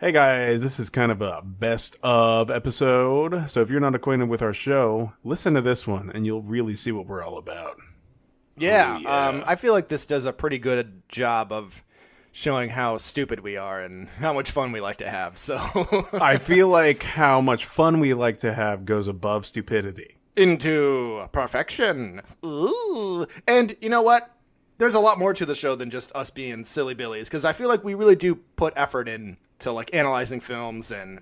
Hey guys, this is kind of a best of episode. So if you're not acquainted with our show, listen to this one and you'll really see what we're all about. Yeah, Oh, yeah. I feel like this does a pretty good job of showing how stupid we are and how much fun we like to have. So I feel like how much fun we like to have goes above stupidity. into perfection. Ooh. And you know what? There's a lot more to the show than just us being silly billies, because I feel like we really do put effort in to like analyzing films and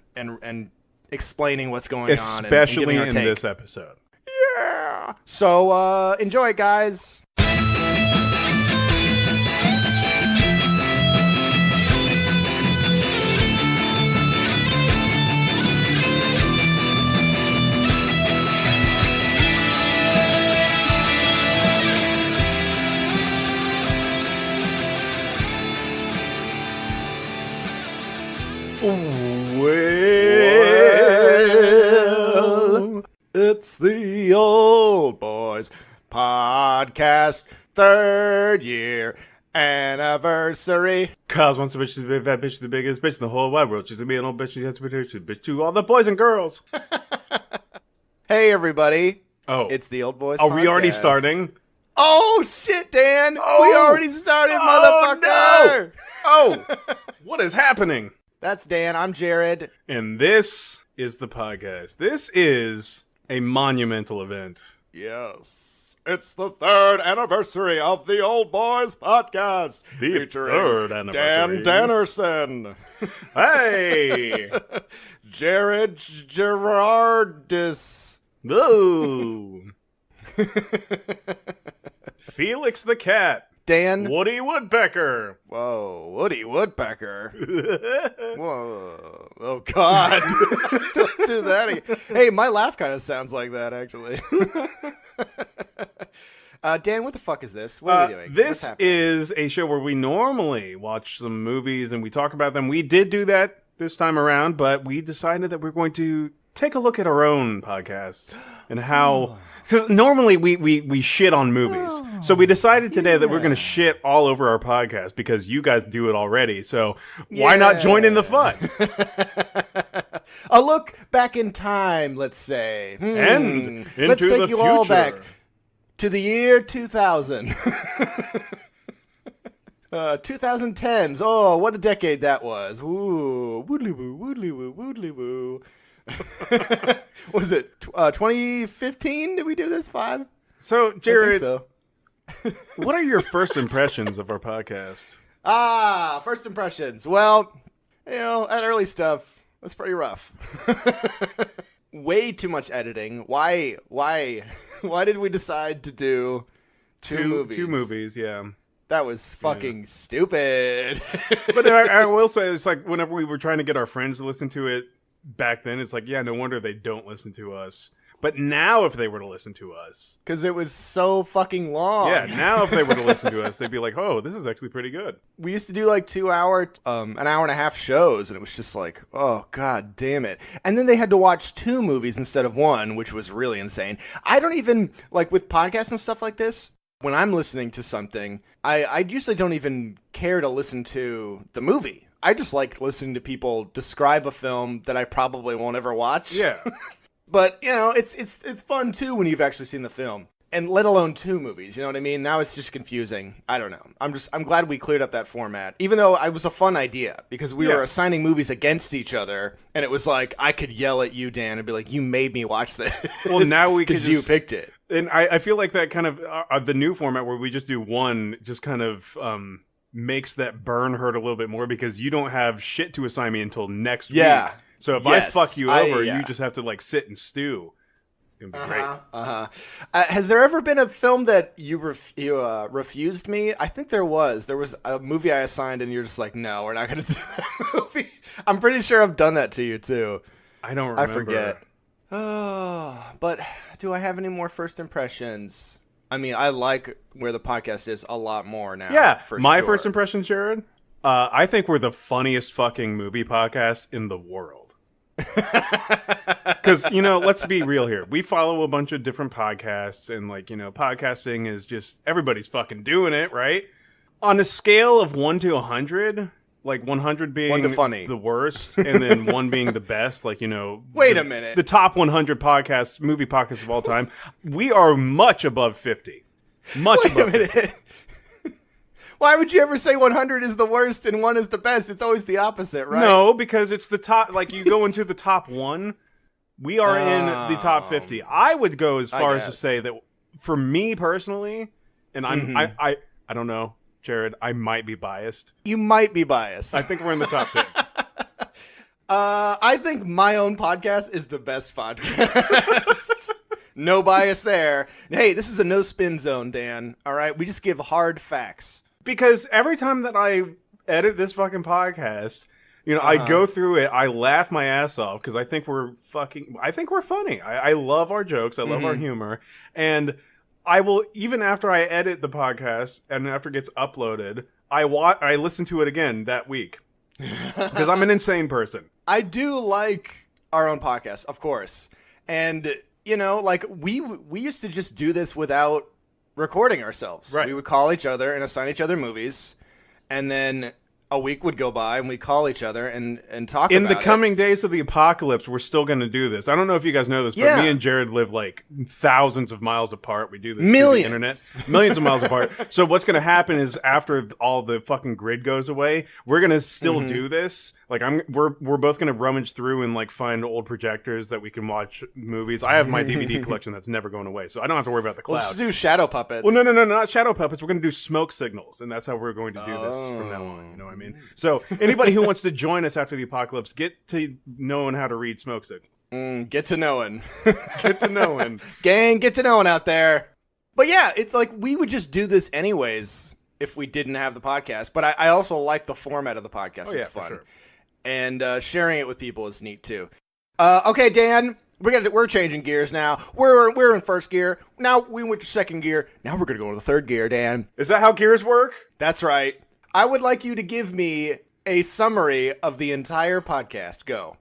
explaining what's going Especially on, and in giving our this episode. Yeah. So enjoy it, guys. Well, it's the Old Boys Podcast 3rd year anniversary. Cause once a bitch is the that bitch is the biggest bitch in the whole wide world. She's gonna be an old bitch. She has to be there. She's a bitch to all the boys and girls. Hey, everybody. Oh, It's the Old Boys are Podcast. we already starting? Oh, shit, Dan. We Oh. already started, Oh, motherfucker. Oh, what is happening? That's Dan. I'm Jared. And this is the podcast. This is a monumental event. Yes. It's the 3rd anniversary of the Old Boys Podcast. The featuring 3rd anniversary. Dan Dannerson. Hey! Jared Gerardis. Ooh. Felix the Cat. Dan. Woody Woodpecker. Whoa, Woody Woodpecker. Whoa. Oh, God. Don't do that again. Hey, my laugh kind of sounds like that, actually. Dan, what the fuck is this? What are we doing? This is a show where we normally watch some movies and we talk about them. We did do that this time around, but we decided that we're going to take a look at our own podcast and how... Because normally we shit on movies. So we decided today that we're going to shit all over our podcast because you guys do it already. So why not join in the fun? A look back in time, let's say. And into let's take the you all future. back to the year 2000. 2010s. Oh, what a decade that was. Ooh, woodly woo, woodly woo, woodly woo. Was it 2015? Did we do this? 5? So, Jared, I think so. what are your first impressions of our podcast? First impressions. Well, that early stuff was pretty rough. Way too much editing. Why did we decide to do two movies? 2 movies, yeah. That was fucking stupid. But I will say, it's like whenever we were trying to get our friends to listen to it back then, it's like, yeah, no wonder they don't listen to us. But now if they were to listen to us... Because it was so fucking long. Yeah, now if they were to listen to us, they'd be like, oh, this is actually pretty good. We used to do like 2 hour, an hour and a half shows, and it was just like, oh, god damn it. And then they had to watch 2 movies instead of 1, which was really insane. I don't even, like with podcasts and stuff like this, when I'm listening to something, I usually don't even care to listen to the movie. I just like listening to people describe a film that I probably won't ever watch. Yeah. But, it's fun, too, when you've actually seen the film. And let alone 2 movies, you know what I mean? Now it's just confusing. I don't know. I'm glad we cleared up that format. Even though it was a fun idea, because we were assigning movies against each other, and it was like, I could yell at you, Dan, and be like, you made me watch this. Well, now we can just... you picked it. And I feel like that kind of... the new format where we just do one just kind of... makes that burn hurt a little bit more because you don't have shit to assign me until next week. So if I fuck you over, you just have to like sit and stew. It's gonna be great. Has there ever been a film that you refused me? I think there was. There was a movie I assigned and you're just like, no, we're not gonna do that movie. I'm pretty sure I've done that to you too. I don't remember. I forget. Oh, but do I have any more first impressions? I mean, I like where the podcast is a lot more now. Yeah, my sure. first impression, Jared, I think we're the funniest fucking movie podcast in the world. Because, let's be real here. We follow a bunch of different podcasts, and, podcasting is just, everybody's fucking doing it, right? On a scale of 1 to 100, Like 100 being 1 to funny. the worst, and then 1 being the best. Like, you know, Wait a minute. The top 100 movie podcasts of all time. We are much above 50. Much Wait above a minute. 50. Why would you ever say 100 is the worst and 1 is the best? It's always the opposite, right? No, because it's the top. Like, you go into the top 1. We are in the top 50. I would go as far as to say that for me personally, and I don't know, Jared, I might be biased. You might be biased. I think we're in the top 10. I think my own podcast is the best podcast. No bias there. Hey, this is a no spin zone, Dan. All right, we just give hard facts. Because every time that I edit this fucking podcast, you know, I go through it, I laugh my ass off because I think we're funny. I love our jokes. I love our humor. And I will, even after I edit the podcast and after it gets uploaded, I listen to it again that week because I'm an insane person. I do like our own podcast, of course. And, you know, like we used to just do this without recording ourselves. Right. We would call each other and assign each other movies, and then a week would go by and we'd call each other and talk about it. In the coming days of the apocalypse, we're still going to do this. I don't know if you guys know this, but me and Jared live like thousands of miles apart. We do this through the internet. Millions of miles apart. So what's going to happen is after all the fucking grid goes away, we're going to still do this. Like we're both going to rummage through and like find old projectors that we can watch movies. I have my DVD collection that's never going away, so I don't have to worry about the cloud. Let's do shadow puppets. Well, no, not shadow puppets. We're going to do smoke signals, and that's how we're going to do this from now on. You know what I mean? So anybody who wants to join us after the apocalypse, get to knowing how to read smoke signals. Get to knowing. Get to knowing. Gang, get to knowing out there. But yeah, it's like we would just do this anyways if we didn't have the podcast. But I also like the format of the podcast. It's fun. Sure. And sharing it with people is neat too. Okay, Dan, we're changing gears now. We're in first gear. Now we went to second gear. Now we're gonna go to the third gear, Dan. Is that how gears work? That's right. I would like you to give me a summary of the entire podcast. Go.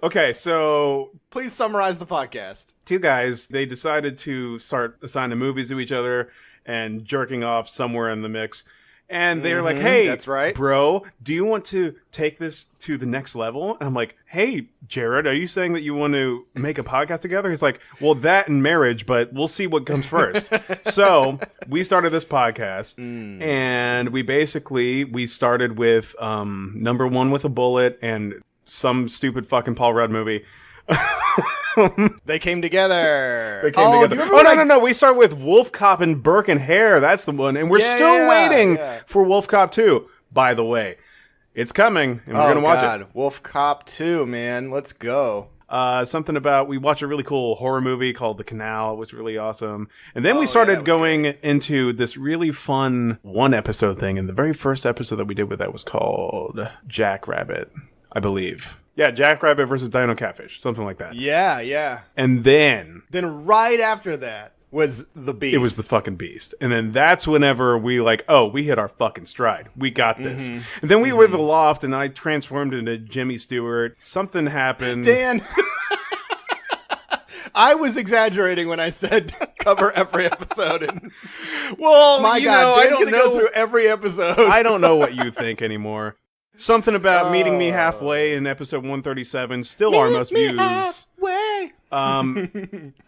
Okay, so please summarize the podcast. 2 guys, they decided to start assigning movies to each other and jerking off somewhere in the mix. And they're like, hey, that's right, bro, do you want to take this to the next level? And I'm like, hey, Jared, are you saying that you want to make a podcast together? He's like, well, that and marriage, but we'll see what comes first. So we started this podcast, and we started with Number One with a Bullet and some stupid fucking Paul Rudd movie. They came together. No. We start with Wolf Cop and Burke and Hare. That's the one. And we're still waiting for Wolf Cop 2. By the way, it's coming, and we're going to watch it. Wolf Cop 2, man. Let's go. Something about, we watched a really cool horror movie called The Canal. It was really awesome. And then we started going into this really fun 1-episode thing. And the very first episode that we did with that was called Jackrabbit, I believe. Yeah, Jackrabbit versus Dino Catfish, something like that. Yeah. And then right after that was the Beast. It was the fucking Beast. And then that's whenever we we hit our fucking stride. We got this. And then we were the Loft, and I transformed into Jimmy Stewart. Something happened. Dan, I was exaggerating when I said cover every episode. And well, my God, Dan's going to go through every episode. I don't know what you think anymore. Something about meeting me halfway in episode 137, still our most views. Halfway.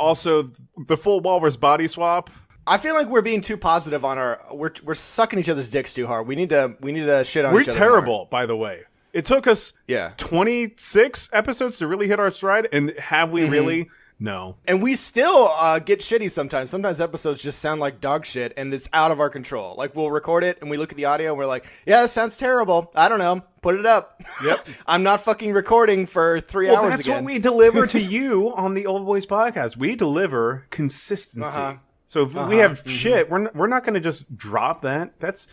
Also, the full walrus body swap. I feel like we're being too positive on we're sucking each other's dicks too hard. We need to shit on each other. We're terrible, by the way. It took us 26 episodes to really hit our stride, and have we really? No. And we still get shitty sometimes. Sometimes episodes just sound like dog shit, and it's out of our control. Like, we'll record it, and we look at the audio, and we're like, yeah, this sounds terrible. I don't know. Put it up. Yep. I'm not fucking recording for 3 hours that's again. What we deliver to you on the Old Boys podcast. We deliver consistency. So if we have shit, we're not going to just drop that. That's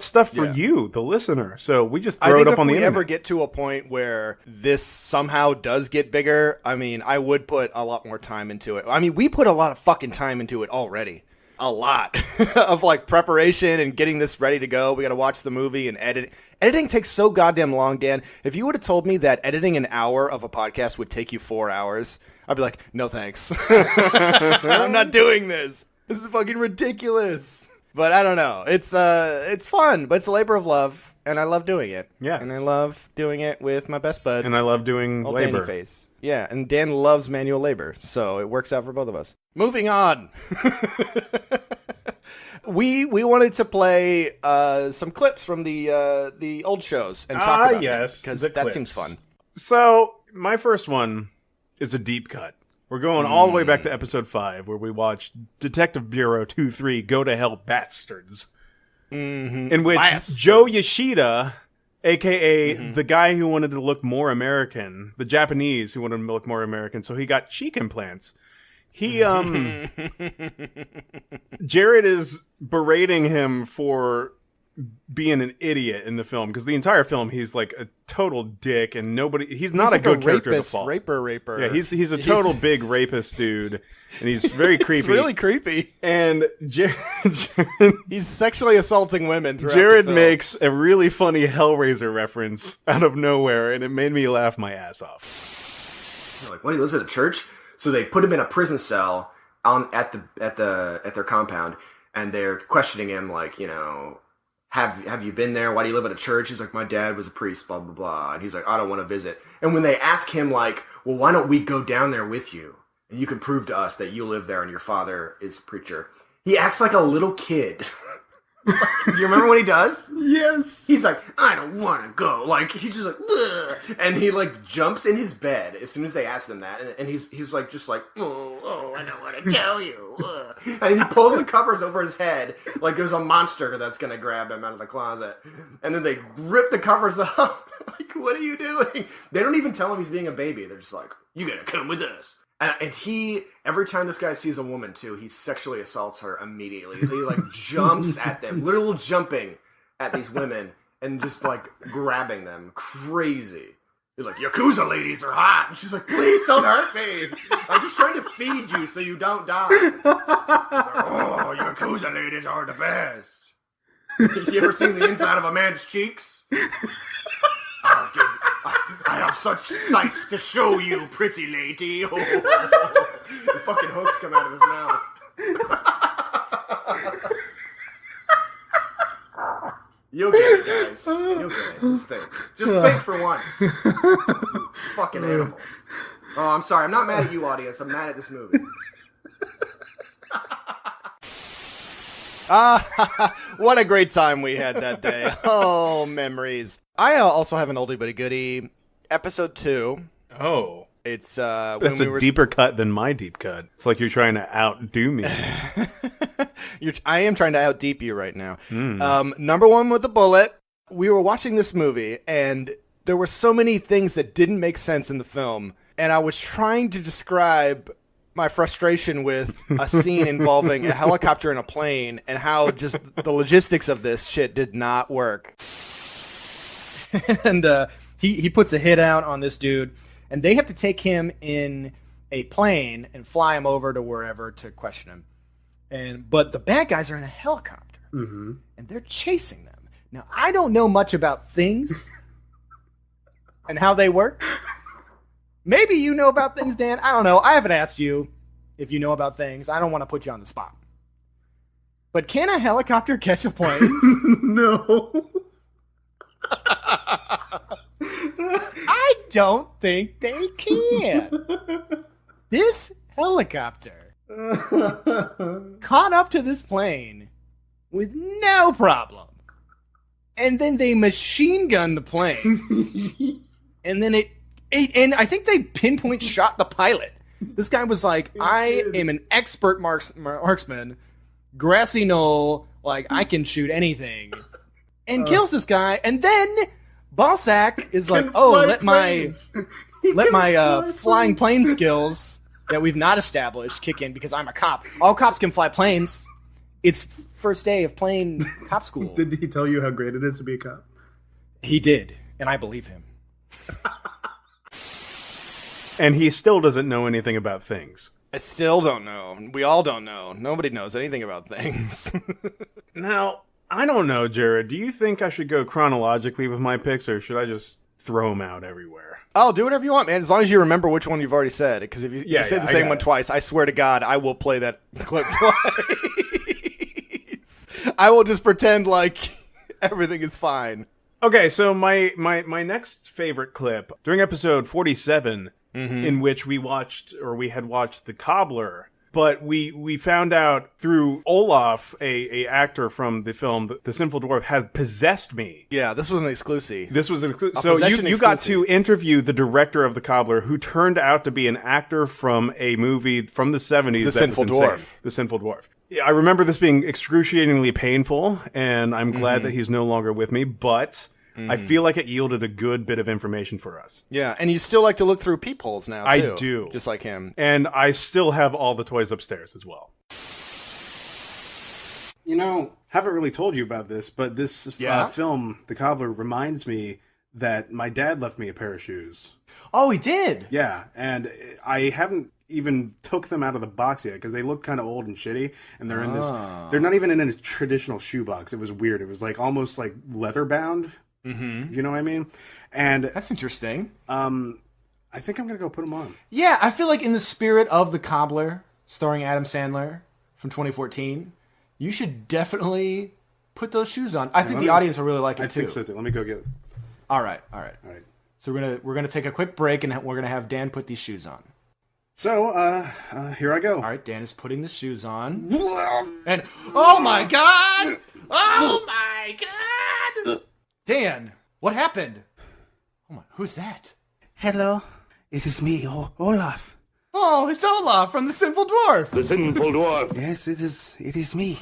stuff for you, the listener. So we just throw it up on the internet. If we ever get to a point where this somehow does get bigger, I mean, I would put a lot more time into it. I mean, we put a lot of fucking time into it already. A lot of preparation and getting this ready to go. We got to watch the movie and edit. Editing takes so goddamn long, Dan. If you would have told me that editing an hour of a podcast would take you 4 hours, I'd be like, no thanks. I'm not doing this. This is fucking ridiculous. But I don't know. It's fun, but it's a labor of love, and I love doing it. Yes. And I love doing it with my best bud. And I love doing old labor. Danny Face. Yeah, and Dan loves manual labor, so it works out for both of us. Moving on. We wanted to play some clips from the old shows and talk about them, because that seems fun. So my first one is a deep cut. We're going all the way back to episode 5, where we watched Detective Bureau 2-3 Go to Hell Bastards, in which Joe Yoshida, a.k.a. the guy who wanted to look more American, the Japanese who wanted to look more American, so he got cheek implants. He, Jared is berating him for being an idiot in the film, because the entire film he's like a total dick, and he's not like a good character to fall. Raper. Yeah, he's a total big rapist dude, and he's very creepy. It's really creepy. And he's sexually assaulting women throughout Jared the film. makes a really funny Hellraiser reference out of nowhere, and it made me laugh my ass off. They're like, what, he lives at a church? So they put him in a prison cell at their compound, and they're questioning him, like, you know, have you been there? Why do you live at a church? He's like, my dad was a priest, blah, blah, blah. And he's like, I don't want to visit. And when they ask him, like, well, why don't we go down there with you? And you can prove to us that you live there and your father is a preacher. He acts like a little kid. You remember what he does? Yes. He's like, I don't want to go. Like, he's just like, ugh. And he like jumps in his bed as soon as they ask him that, and he's like, just like, oh, I don't want to tell you. Ugh. And he pulls the covers over his head like there's a monster that's gonna grab him out of the closet. And then they rip the covers up. Like, what are you doing? They don't even tell him he's being a baby. They're just like, you gotta come with us. And he, every time this guy sees a woman, too, he sexually assaults her immediately. He, like, jumps at them, literal jumping at these women and just, like, grabbing them. Crazy. He's like, Yakuza ladies are hot. And she's like, please don't hurt me. I'm just trying to feed you so you don't die. Oh, Yakuza ladies are the best. You ever seen the inside of a man's cheeks? I have such sights to show you, pretty lady. Oh. The fucking hooks come out of his mouth. You'll get it, guys. You'll get it. Just think. Just think for once. You fucking animal. Oh, I'm sorry. I'm not mad at you, audience. I'm mad at this movie. What a great time we had that day. Oh, memories. I also have an oldie but a goodie. Episode 2. Oh. It's that's a deeper cut than my deep cut. It's like you're trying to outdo me. I am trying to outdeep you right now. Number 1 with a bullet. We were watching this movie, and there were so many things that didn't make sense in the film, and I was trying to describe my frustration with a scene involving a helicopter and a plane, and how just the logistics of this shit did not work. And he puts a hit out on this dude, and they have to take him in a plane and fly him over to wherever to question him. But the bad guys are in a helicopter, and they're chasing them. Now, I don't know much about things and how they work. Maybe you know about things, Dan. I don't know. I haven't asked you if you know about things. I don't want to put you on the spot. But can a helicopter catch a plane? No. I don't think they can. This helicopter caught up to this plane with no problem. And then they machine gunned the plane. And then and I think they pinpoint shot the pilot. This guy was like, I am an expert marksman, grassy knoll, like I can shoot anything. And kills this guy, and then Balsack is like, "Oh, let my flying plane skills that we've not established kick in because I'm a cop. All cops can fly planes. It's first day of plane cop school." Did he tell you how great it is to be a cop? He did, and I believe him. And he still doesn't know anything about things. I still don't know. We all don't know. Nobody knows anything about things. Now, I don't know, Jared. Do you think I should go chronologically with my picks, or should I just throw them out everywhere? Oh, do whatever you want, man. As long as you remember which one you've already said. Because if you say the same one twice, I swear to God, I will play that clip twice. I will just pretend like everything is fine. Okay, so my next favorite clip during episode 47, in which we had watched The Cobbler, but we found out through Olaf, a actor from the film The Sinful Dwarf, has possessed me. Yeah, this was an exclusive. This was so you got to interview the director of The Cobbler, who turned out to be an actor from a movie from the 70s. The Sinful Dwarf. The Sinful Dwarf. I remember this being excruciatingly painful, and I'm glad that he's no longer with me, but I feel like it yielded a good bit of information for us. Yeah, and you still like to look through peepholes now, too. I do. Just like him. And I still have all the toys upstairs as well. You know, haven't really told you about this, but this film, The Cobbler, reminds me that my dad left me a pair of shoes. Oh, he did? Yeah, and I haven't even took them out of the box yet because they look kind of old and shitty, and they're in this. They're not even in a traditional shoe box. It was weird. It was like almost like leather bound. Mm-hmm. You know what I mean? And That's interesting. I think I'm gonna go put them on. Yeah, I feel like in the spirit of The Cobbler, starring Adam Sandler from 2014, you should definitely put those shoes on. I think the audience will really like it too. I think so too. Let me go get it. All right. All right. So we're gonna take a quick break and we're gonna have Dan put these shoes on. So here I go. All right, Dan is putting the shoes on. And oh my god! Oh my god! Dan, what happened? Oh my, who's that? Hello, it is me, Olaf. Oh, it's Olaf from the Sinful Dwarf. The Sinful Dwarf. Yes, it is me.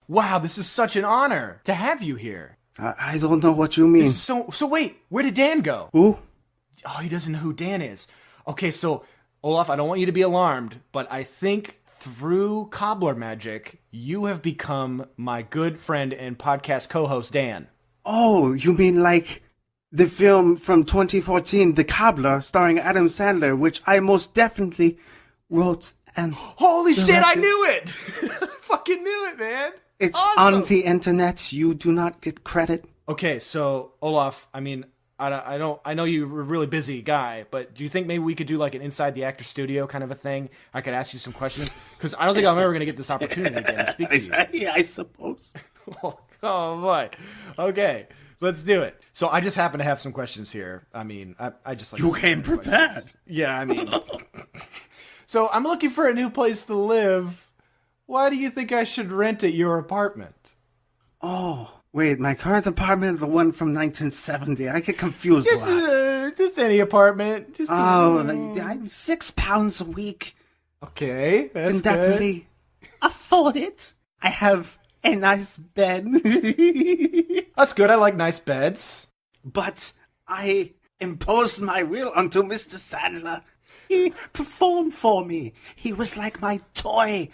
Wow, this is such an honor to have you here. I don't know what you mean. So wait, where did Dan go? Who? Oh, he doesn't know who Dan is. Okay, so Olaf, I don't want you to be alarmed, but I think through Cobbler magic, you have become my good friend and podcast co-host, Dan. Oh, you mean like the film from 2014, The Cobbler, starring Adam Sandler, which I most definitely wrote and Holy shit, I directed. knew it! Fucking knew it, man! It's Awesome. on the internet. You do not get credit. Okay, so Olaf, I mean, I know you're a really busy guy, but do you think maybe we could do like an inside the actor studio kind of a thing? I could ask you some questions because I don't think I'm ever going to get this opportunity again to speak to you. I suppose. Oh boy. Okay, let's do it. So I just happen to have some questions here. I mean, I just like You came prepared. questions. Yeah, I mean. So I'm looking for a new place to live. Why do you think I should rent at your apartment? Oh, wait, my current apartment, the one from 1970. I get confused a lot. Just any apartment. Just £6 a week. okay, that's Can definitely afford it. I have a nice bed. good. That's good. I like nice beds. But I imposed my will onto Mr. Sandler. He performed for me. He was like my toy.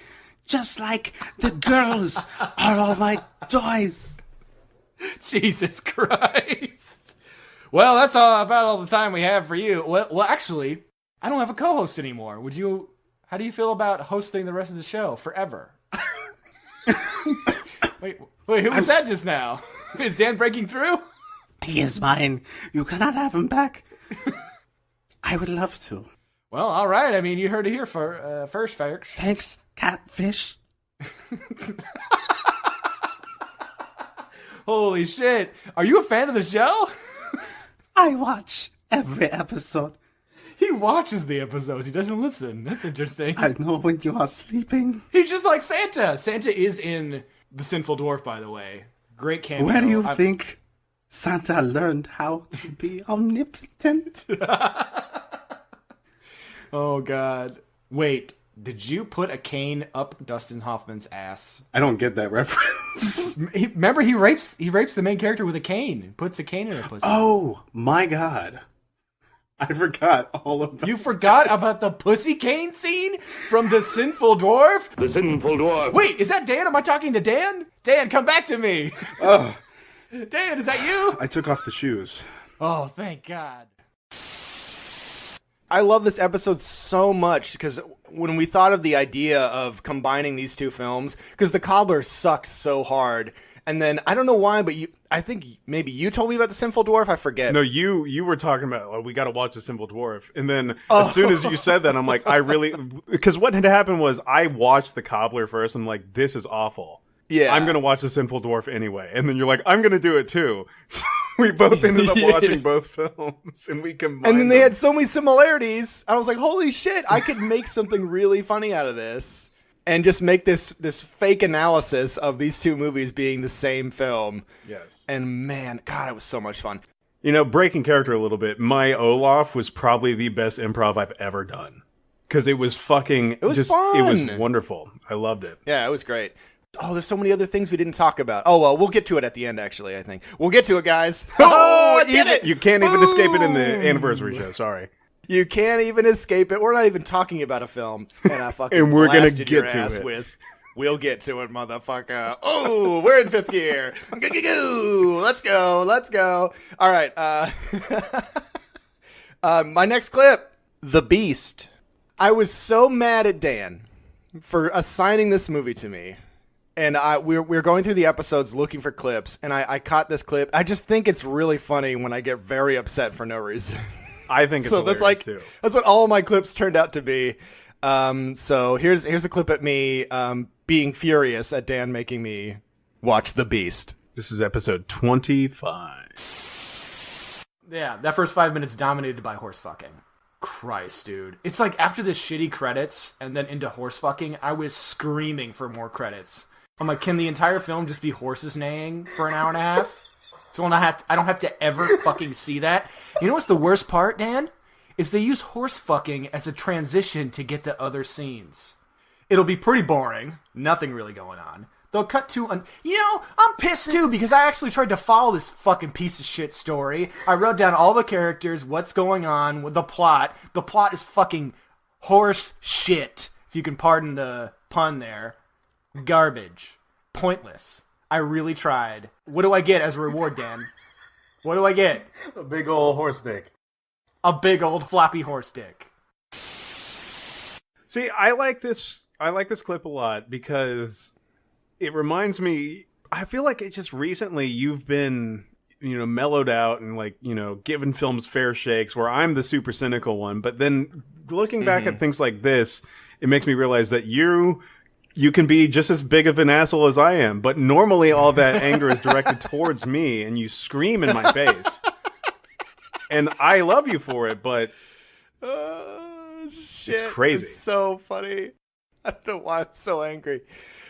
Just like the girls are all my toys. Jesus Christ. Well, that's about all the time we have for you. Well, actually, I don't have a co-host anymore. How do you feel about hosting the rest of the show forever? Wait, who was that just now? Is Dan breaking through? He is mine. You cannot have him back. I would love to. Well, all right. I mean, you heard it here first, folks. Thanks, catfish. Holy shit. Are you a fan of the show? I watch every episode. He watches the episodes. He doesn't listen. That's interesting. I know when you are sleeping. He's just like Santa. Santa is in The Sinful Dwarf, by the way. Great cameo. Where do you think Santa learned how to be omnipotent? Oh, God. Wait, did you put a cane up Dustin Hoffman's ass? I don't get that reference. Remember, he rapes the main character with a cane. Puts a cane in her pussy. Oh my god. I forgot all about You forgot about the pussy cane scene from The Sinful Dwarf? The Sinful Dwarf. Wait, is that Dan? Am I talking to Dan? Dan, come back to me. Oh, Dan, is that you? I took off the shoes. Oh, thank God. I love this episode so much because when we thought of the idea of combining these two films, because The Cobbler sucked so hard, and then I don't know why, but I think maybe you told me about The Sinful Dwarf. I forget. No, you were talking about, we got to watch The Simple Dwarf. And then as soon as you said that, I'm like, because what had happened was I watched The Cobbler first. And I'm like, this is awful. Yeah. I'm going to watch The Sinful Dwarf anyway. And then you're like, I'm going to do it too. So we both ended up watching both films, and we combined And then they them. had so many similarities. I was like, holy shit, I could make something really funny out of this. And just make this fake analysis of these two movies being the same film. Yes. And man, God, it was so much fun. You know, breaking character a little bit, my Olaf was probably the best improv I've ever done. Because it was fucking... It was It fun. was wonderful. I loved it. Yeah, it was great. Oh, there's so many other things we didn't talk about. Oh, well, we'll get to it at the end, actually, I think. We'll get to it, guys. I did it! You can't even escape it in the anniversary show. Sorry. You can't even escape it. We're not even talking about a film. And I fucking And we're gonna blasted get your to ass it. with, we'll get to it, motherfucker. Oh, we're in fifth gear. Goo-goo-goo. Let's go. Let's go. All right. My next clip, The Beast. I was so mad at Dan for assigning this movie to me. And we're going through the episodes looking for clips, and I caught this clip. I just think it's really funny when I get very upset for no reason. I think it's So that's hilarious, like too. that's what all my clips turned out to be. So here's a clip at me being furious at Dan making me watch The Beast. This is episode 25. Yeah, that first 5 minutes dominated by horse fucking. Christ, dude. It's like after the shitty credits and then into horse fucking, I was screaming for more credits. I'm like, can the entire film just be horses neighing for an hour and a half? So I don't have to ever fucking see that. You know what's the worst part, Dan? Is they use horse fucking as a transition to get to other scenes. It'll be pretty boring. Nothing really going on. They'll cut to I'm pissed too because I actually tried to follow this fucking piece of shit story. I wrote down all the characters, what's going on with the plot. The plot is fucking horse shit, if you can pardon the pun there. Garbage. Pointless. I really tried. What do I get as a reward, Dan? What do I get? A big old horse dick. A big old floppy horse dick. See, I like this clip a lot because it reminds me, I feel like it just recently you've been, mellowed out and given films fair shakes where I'm the super cynical one. But then looking back at things like this, it makes me realize that you can be just as big of an asshole as I am. But normally all that anger is directed towards me and you scream in my face. And I love you for it, but Shit, it's crazy. It's so funny. I don't know why I'm so angry.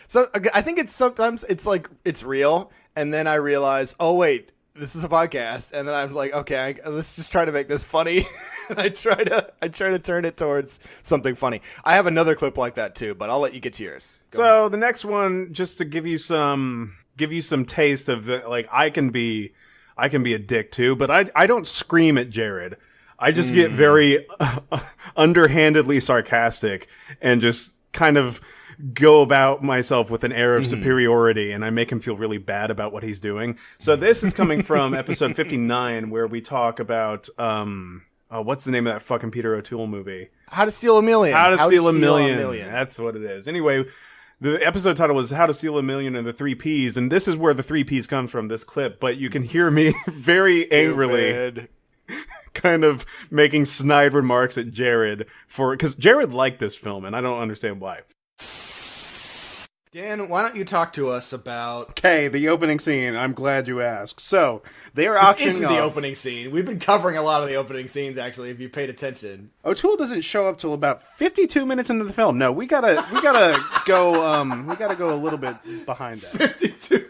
So I think sometimes it's like it's real, and then I realize, oh wait, this is a podcast, and then I'm like, okay, let's just try to make this funny. And I try to turn it towards something funny. I have another clip like that too, but I'll let you get to yours. So the next one, just to give you some taste of the, I can be a dick too, but I don't scream at Jared. I just get very underhandedly sarcastic and just kind of go about myself with an air of superiority, and I make him feel really bad about what he's doing. So this is coming from episode 59, where we talk about what's the name of that fucking Peter O'Toole movie? How to Steal a Million. How to Steal a Million. That's what it is. Anyway, the episode title was How to Steal a Million and the 3 Ps, and this is where the 3 Ps comes from, this clip, but you can hear me very angrily kind of making snide remarks at Jared because Jared liked this film, and I don't understand why. Dan, why don't you talk to us about... Okay, the opening scene. I'm glad you asked. So, they are This auctioning isn't off. the opening scene. We've been covering a lot of the opening scenes, actually, if you paid attention. O'Toole doesn't show up till about 52 minutes into the film. No, we gotta go. We gotta go a little bit behind that. 52.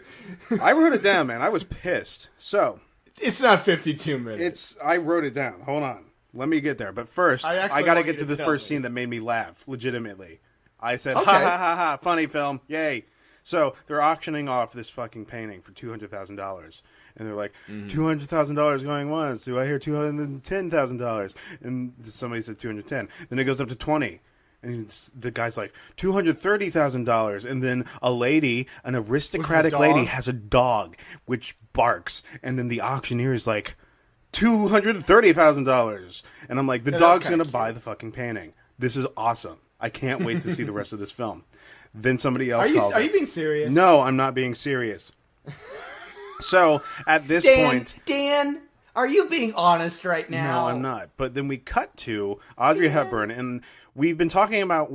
I wrote it down, man. I was pissed. So It's not 52 minutes. I wrote it down. Hold on, let me get there. But first, I actually I gotta want you get to to the tell first me. scene that made me laugh legitimately. I said, Okay. "Ha ha ha ha! Funny film, yay!" So they're auctioning off this fucking painting for $200,000, and they're like, $200,000 going once. Do I hear $210,000? And somebody said 210. Then it goes up to 20. And the guy's like, $230,000. And then a lady, an aristocratic dog? lady, has a dog which barks. And then the auctioneer is like, $230,000. And I'm like, the dog's kinda going to buy the fucking painting. This is awesome. I can't wait to see the rest of this film. Then somebody else calls Are it. you being serious? No, I'm not being serious. So, at this point... Dan, are you being honest right now? No, I'm not. But then we cut to Audrey Hepburn, and we've been talking about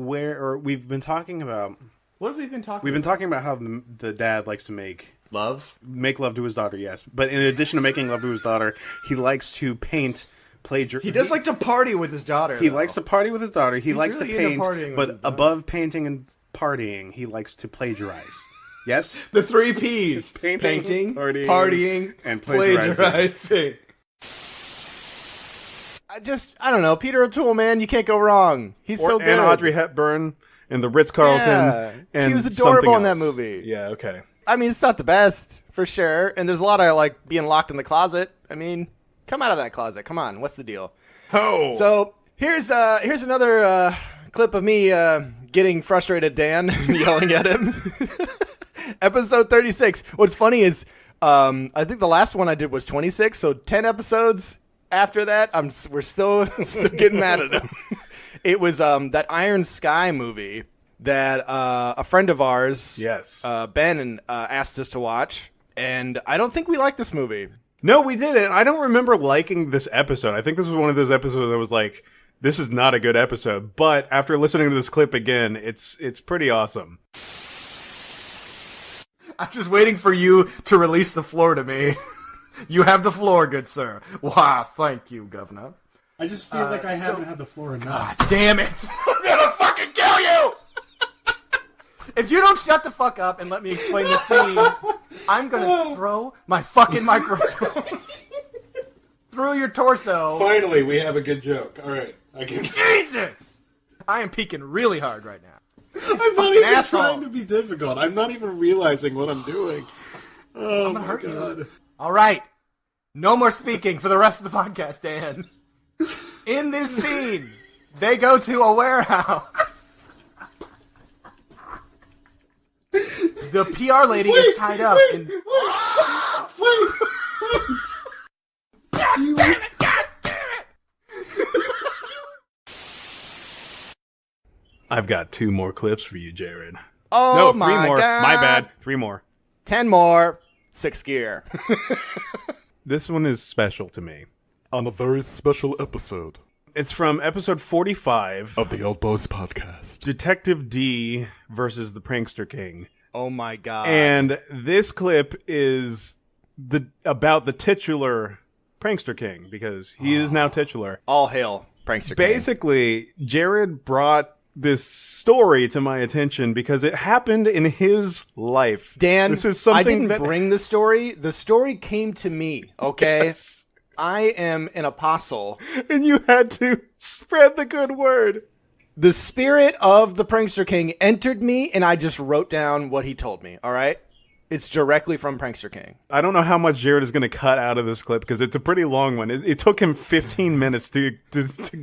What have we been talking We've been about? talking about how the dad likes to make Love? love to his daughter, yes. But in addition to making love to his daughter, he likes to paint, He does like to party with his daughter. He though. likes to party with his daughter. He likes really to into paint, partying with but his daughter. above painting and partying, he likes to plagiarize. Yes? The 3 P's. Painting, partying, and plagiarizing. I don't know. Peter O'Toole, man, you can't go wrong. He's so good. And Audrey Hepburn and the Ritz-Carlton. Yeah. And She was adorable something in that else. movie. Yeah, okay. I mean, it's not the best, for sure. And there's a lot of, like, being locked in the closet. I mean, come out of that closet. Come on. What's the deal? Oh! So, here's another clip of me getting frustrated at Dan, yelling at him. Episode 36. What's funny is, I think the last one I did was 26, so 10 episodes after that, we're still getting mad at him. It was that Iron Sky movie that a friend of ours, Yes. Ben, asked us to watch, and I don't think we like this movie. No, we didn't. I don't remember liking this episode. I think this was one of those episodes that was like, this is not a good episode. But after listening to this clip again, it's pretty awesome. I'm just waiting for you to release the floor to me. You have the floor, good sir. Why, thank you, Governor. I just feel like I haven't had the floor enough. God damn it! I'm gonna fucking kill you! If you don't shut the fuck up and let me explain the scene, I'm gonna throw my fucking microphone through your torso. Finally, we have a good joke. All right. I can... Jesus! I am peeking really hard right now. I'm not even asshole. trying to be difficult. I'm not even realizing what I'm doing. Oh, my hurt you. God. All right. No more speaking for the rest of the podcast, Dan. In this scene, they go to a warehouse. The PR lady is tied up. Wait! God damn it! God damn it! I've got 2 more clips for you, Jared. Oh No, 3 my more. God. My bad. 3 more. 10 more. 6th gear. This one is special to me. On a very special episode It's from episode 45 of the Old Boys Podcast. Detective D versus the Prankster King. Oh my God. And this clip is about the titular Prankster King, because he is now titular. All hail Prankster King. Basically, Jared brought this story to my attention because it happened in his life. Dan, this is something I didn't that bring the story. The story came to me, okay? Yes. I am an apostle. and you had to spread the good word. The spirit of the Prankster King entered me, and I just wrote down what he told me, all right? It's directly from Prankster King. I don't know how much Jared is going to cut out of this clip because it's a pretty long one. It took him 15 minutes to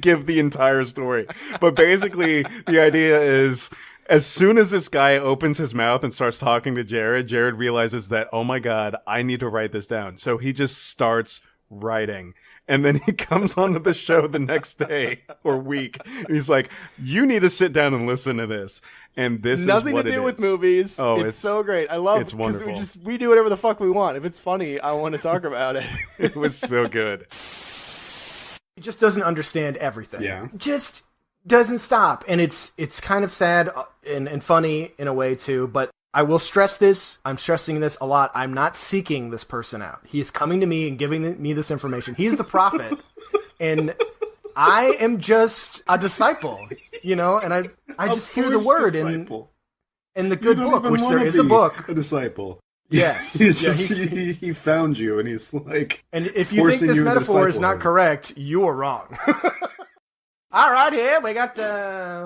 give the entire story. But basically, the idea is, as soon as this guy opens his mouth and starts talking to Jared, Jared realizes that, oh my God, I need to write this down. So he just starts writing. And then he comes onto the show the next day or week. And he's like, you need to sit down and listen to this. And this Nothing is what to do it with is. movies. Oh, it's so great. I love it it's because wonderful. we do whatever the fuck we want. If it's funny, I want to talk about it. It was so good. He just doesn't understand everything. Yeah. Just doesn't stop. And it's kind of sad and funny in a way too, but I will stress this. I'm stressing this a lot. I'm not seeking this person out. He is coming to me and giving me this information. He's the prophet. And I am just a disciple, you know, and I just hear the word in the good book, which there is a book. A disciple. Yes. He found you, and he's like. And if you think forcing this you to metaphor is disciple not him. correct, you are wrong. All right, here we got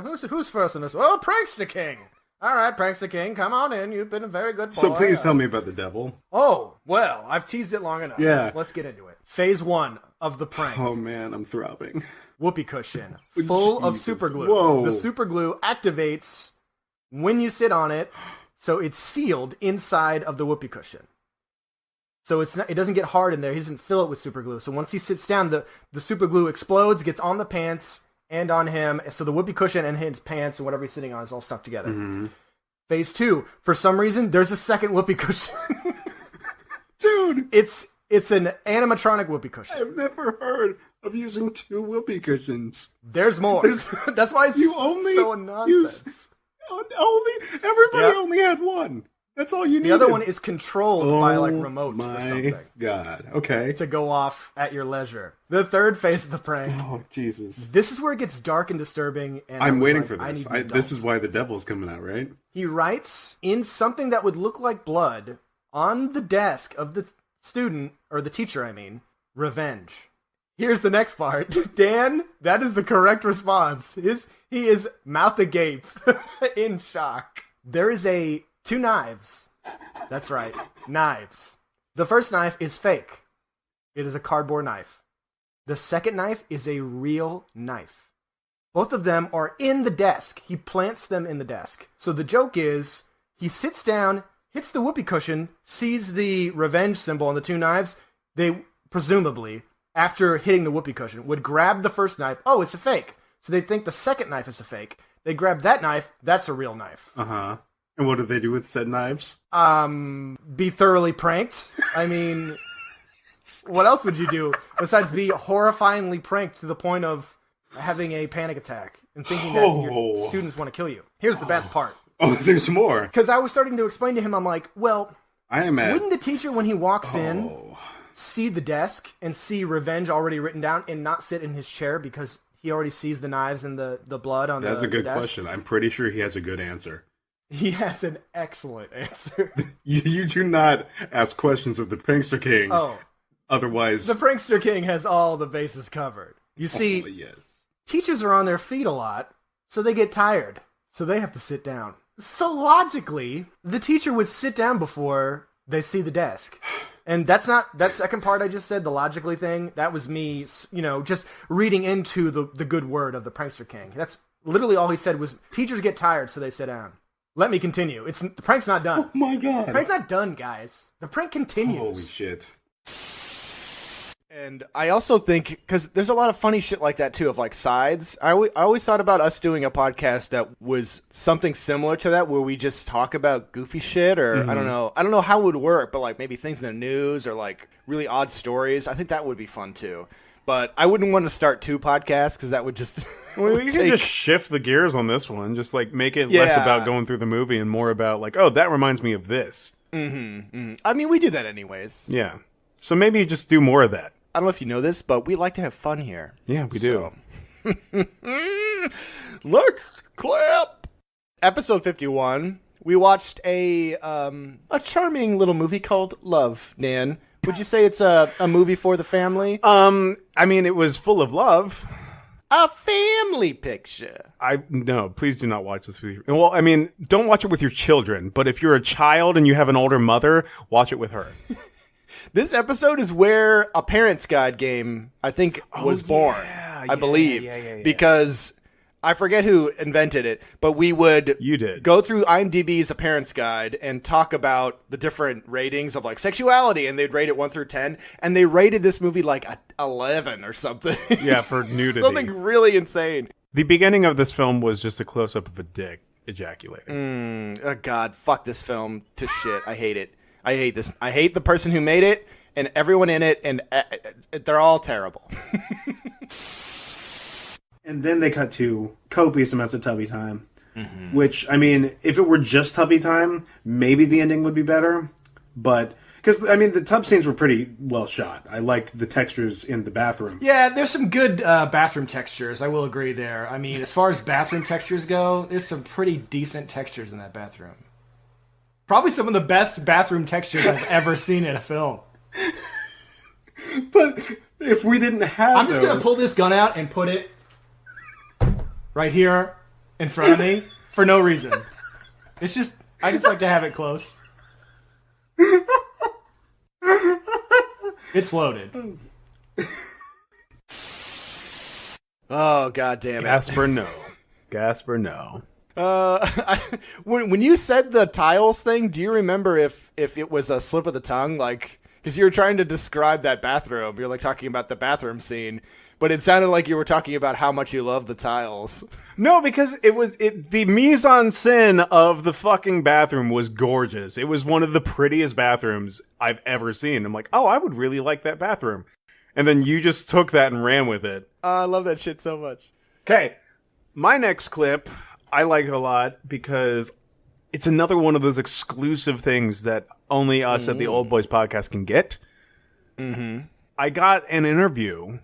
who's first in this? Oh, Prankster King. All right, Prankster King, come on in. You've been a very good boy. So please tell me about the devil. Oh, well, I've teased it long enough. Yeah. Let's get into it. Phase 1 of the prank. Oh man, I'm throbbing. Whoopee cushion full of Jesus. super glue. Whoa. The super glue activates when you sit on it, so it's sealed inside of the whoopee cushion. So it doesn't get hard in there. He doesn't fill it with super glue. So once he sits down, the super glue explodes, gets on the pants and on him. So the whoopee cushion and his pants and whatever he's sitting on is all stuck together. Mm-hmm. Phase 2, for some reason, there's a second whoopee cushion. Dude, It's an animatronic whoopee cushion. I've never heard of using 2 whoopee cushions. There's more. That's why it's You only so nonsense. Everybody Yep. only had one. That's all you need. The other one is controlled by like remote or my something God. Okay. to go off at your leisure. The third phase of the prank. Oh Jesus. This is where it gets dark and disturbing. And I I'm was waiting like, for I this. need an This adult. is why the devil's coming out, right? He writes in something that would look like blood on the desk of the student, or the teacher, I mean, revenge. Here's the next part. Dan, that is the correct response. He is mouth agape in shock. There is two knives. That's right, knives. The first knife is fake. It is a cardboard knife. The second knife is a real knife. Both of them are in the desk. He plants them in the desk. So the joke is, he sits down, hits the whoopee cushion, sees the revenge symbol on the two knives. They, presumably, after hitting the whoopee cushion, would grab the first knife. Oh, it's a fake. So they think the second knife is a fake. They grab that knife. That's a real knife. Uh-huh. And what do they do with said knives? Be thoroughly pranked. I mean, what else would you do besides be horrifyingly pranked to the point of having a panic attack and thinking that your students want to kill you? Here's the best part. Oh, there's more. Because I was starting to explain to him, I'm like, well, I am at... wouldn't the teacher, when he walks in, see the desk and see revenge already written down and not sit in his chair because he already sees the knives and the blood on That's the a good desk? question. I'm pretty sure he has a good answer. He has an excellent answer. You do not ask questions of the Prankster King. Oh. Otherwise... The Prankster King has all the bases covered. You see, yes. teachers are on their feet a lot, so they get tired. So they have to sit down. So logically, the teacher would sit down before they see the desk. And that's not, that second part I just said, the logically thing, that was me, just reading into the good word of the Prankster King. That's literally all he said was, teachers get tired, so they sit down. Let me continue. The prank's not done. Oh my God. The prank's not done, guys. The prank continues. Holy shit. And I also think, because there's a lot of funny shit like that too, of like sides. I always thought about us doing a podcast that was something similar to that, where we just talk about goofy shit, or I don't know how it would work, but like maybe things in the news or like really odd stories. I think that would be fun too. But I wouldn't want to start two podcasts because that would just. Well, we can just shift the gears on this one. Just like make it less about going through the movie and more about like, oh, that reminds me of this. I mean, we do that anyways. Yeah. So maybe you just do more of that. I don't know if you know this, but we like to have fun here. Yeah, we do. Next clip. Episode 51. We watched a charming little movie called Love, Dan. Would you say it's a movie for the family? I mean, it was full of love. A family picture. No, please do not watch this with your... Well, I mean, don't watch it with your children, but if you're a child and you have an older mother, watch it with her. This episode is where a Parents Guide game, I think, was born. I believe. Because I forget who invented it, but we would go through IMDb's A Parents Guide and talk about the different ratings of like sexuality, and they'd rate it 1 through 10, and they rated this movie like a 11 or something. Yeah, for nudity. Something really insane. The beginning of this film was just a close-up of a dick ejaculating. Oh God, fuck this film to shit. I hate it. I hate this. I hate the person who made it and everyone in it, and they're all terrible. And then they cut to copious amounts of tubby time. Which, I mean, if it were just tubby time, maybe the ending would be better. But, because, I mean, the tub scenes were pretty well shot. I liked the textures in the bathroom. Yeah, there's some good bathroom textures. I will agree there. I mean, as far as bathroom textures go, there's some pretty decent textures in that bathroom. Probably some of the best bathroom textures I've ever seen in a film. But if we didn't have I'm just going to pull this gun out and put it right here in front of me for no reason. It's just, I just like to have it close. It's loaded. Oh, God damn it. Gasper, no. When you said the tiles thing, do you remember if it was a slip of the tongue? Like, because you were trying to describe that bathroom. You're like talking about the bathroom scene, but it sounded like you were talking about how much you love the tiles. No, because the mise en scène of the fucking bathroom was gorgeous. It was one of the prettiest bathrooms I've ever seen. I'm like, oh, I would really like that bathroom. And then you just took that and ran with it. I love that shit so much. Okay, my next clip, I like it a lot because it's another one of those exclusive things that only us at the Old Boys podcast can get. Mm-hmm. I got an interview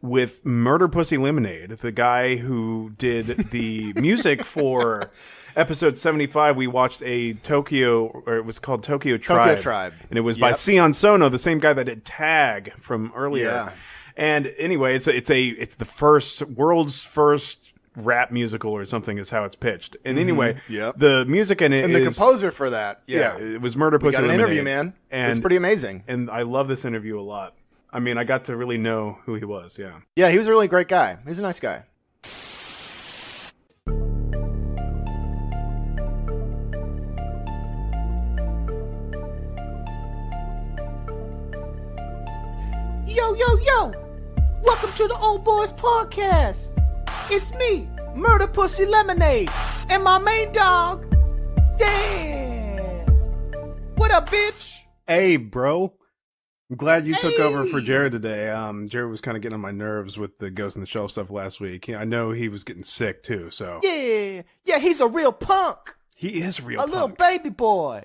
with Murder Pussy Lemonade, the guy who did the music for episode 75. We watched it was called Tokyo Tribe. And it was by Sion Sono, the same guy that did Tag from earlier. Yeah. And anyway, it's the world's first rap musical or something is how it's pitched. And anyway, the music in it and the composer for that. Yeah. it was Murder Pussy got an Lemonade. interview, man. And it's pretty amazing. And I love this interview a lot. I mean, I got to really know who he was, yeah. Yeah, he was a really great guy. He's a nice guy. Yo, yo, yo! Welcome to the Old Boys Podcast. It's me, Murder Pussy Lemonade, and my main dog, Dan. What up, bitch? Hey, bro. I'm glad you took over for Jared today. Jared was kind of getting on my nerves with the Ghost in the Shell stuff last week. I know he was getting sick, too, so. Yeah, he's a real punk. He is real A punk. little baby boy.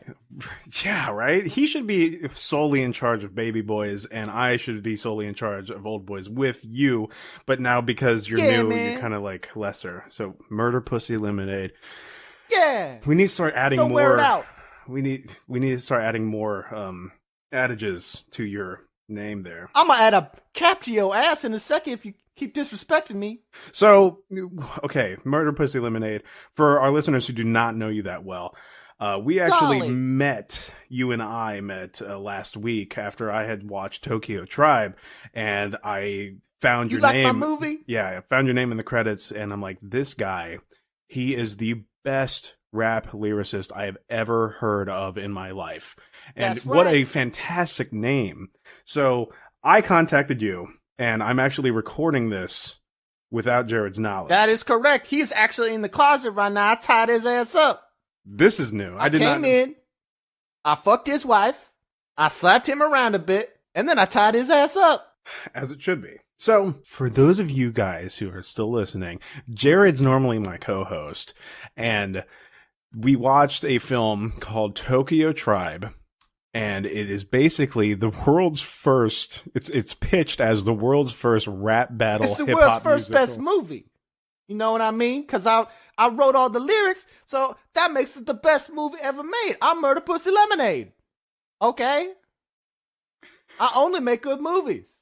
Yeah, right? He should be solely in charge of Baby Boys, and I should be solely in charge of Old Boys with you. But now because you're new, man. you're kind of like lesser. So Murder Pussy Lemonade. Yeah. We need to start adding Don't more. wear it out. We need to start adding more adages to your name there. I'm gonna add a cap to your ass in a second if you keep disrespecting me. So, okay, Murder Pussy Lemonade. For our listeners who do not know you that well, we actually you and I met last week after I had watched Tokyo Tribe, and I found your name. You like my movie? Yeah, I found your name in the credits, and I'm like, this guy, he is the best rap lyricist I have ever heard of in my life. And That's what a right. fantastic name. So I contacted you, and I'm actually recording this without Jared's knowledge. That is correct. He's actually in the closet right now. I tied his ass up. This is new. I came in, I fucked his wife, I slapped him around a bit, and then I tied his ass up. As it should be. So, for those of you guys who are still listening, Jared's normally my co-host, and we watched a film called Tokyo Tribe, and it is basically the world's first, it's pitched as the world's first rap battle It's the hip-hop world's first musical. best movie. You know what I mean? Because I wrote all the lyrics, so that makes it the best movie ever made. I'm Murder Pussy Lemonade. Okay? I only make good movies.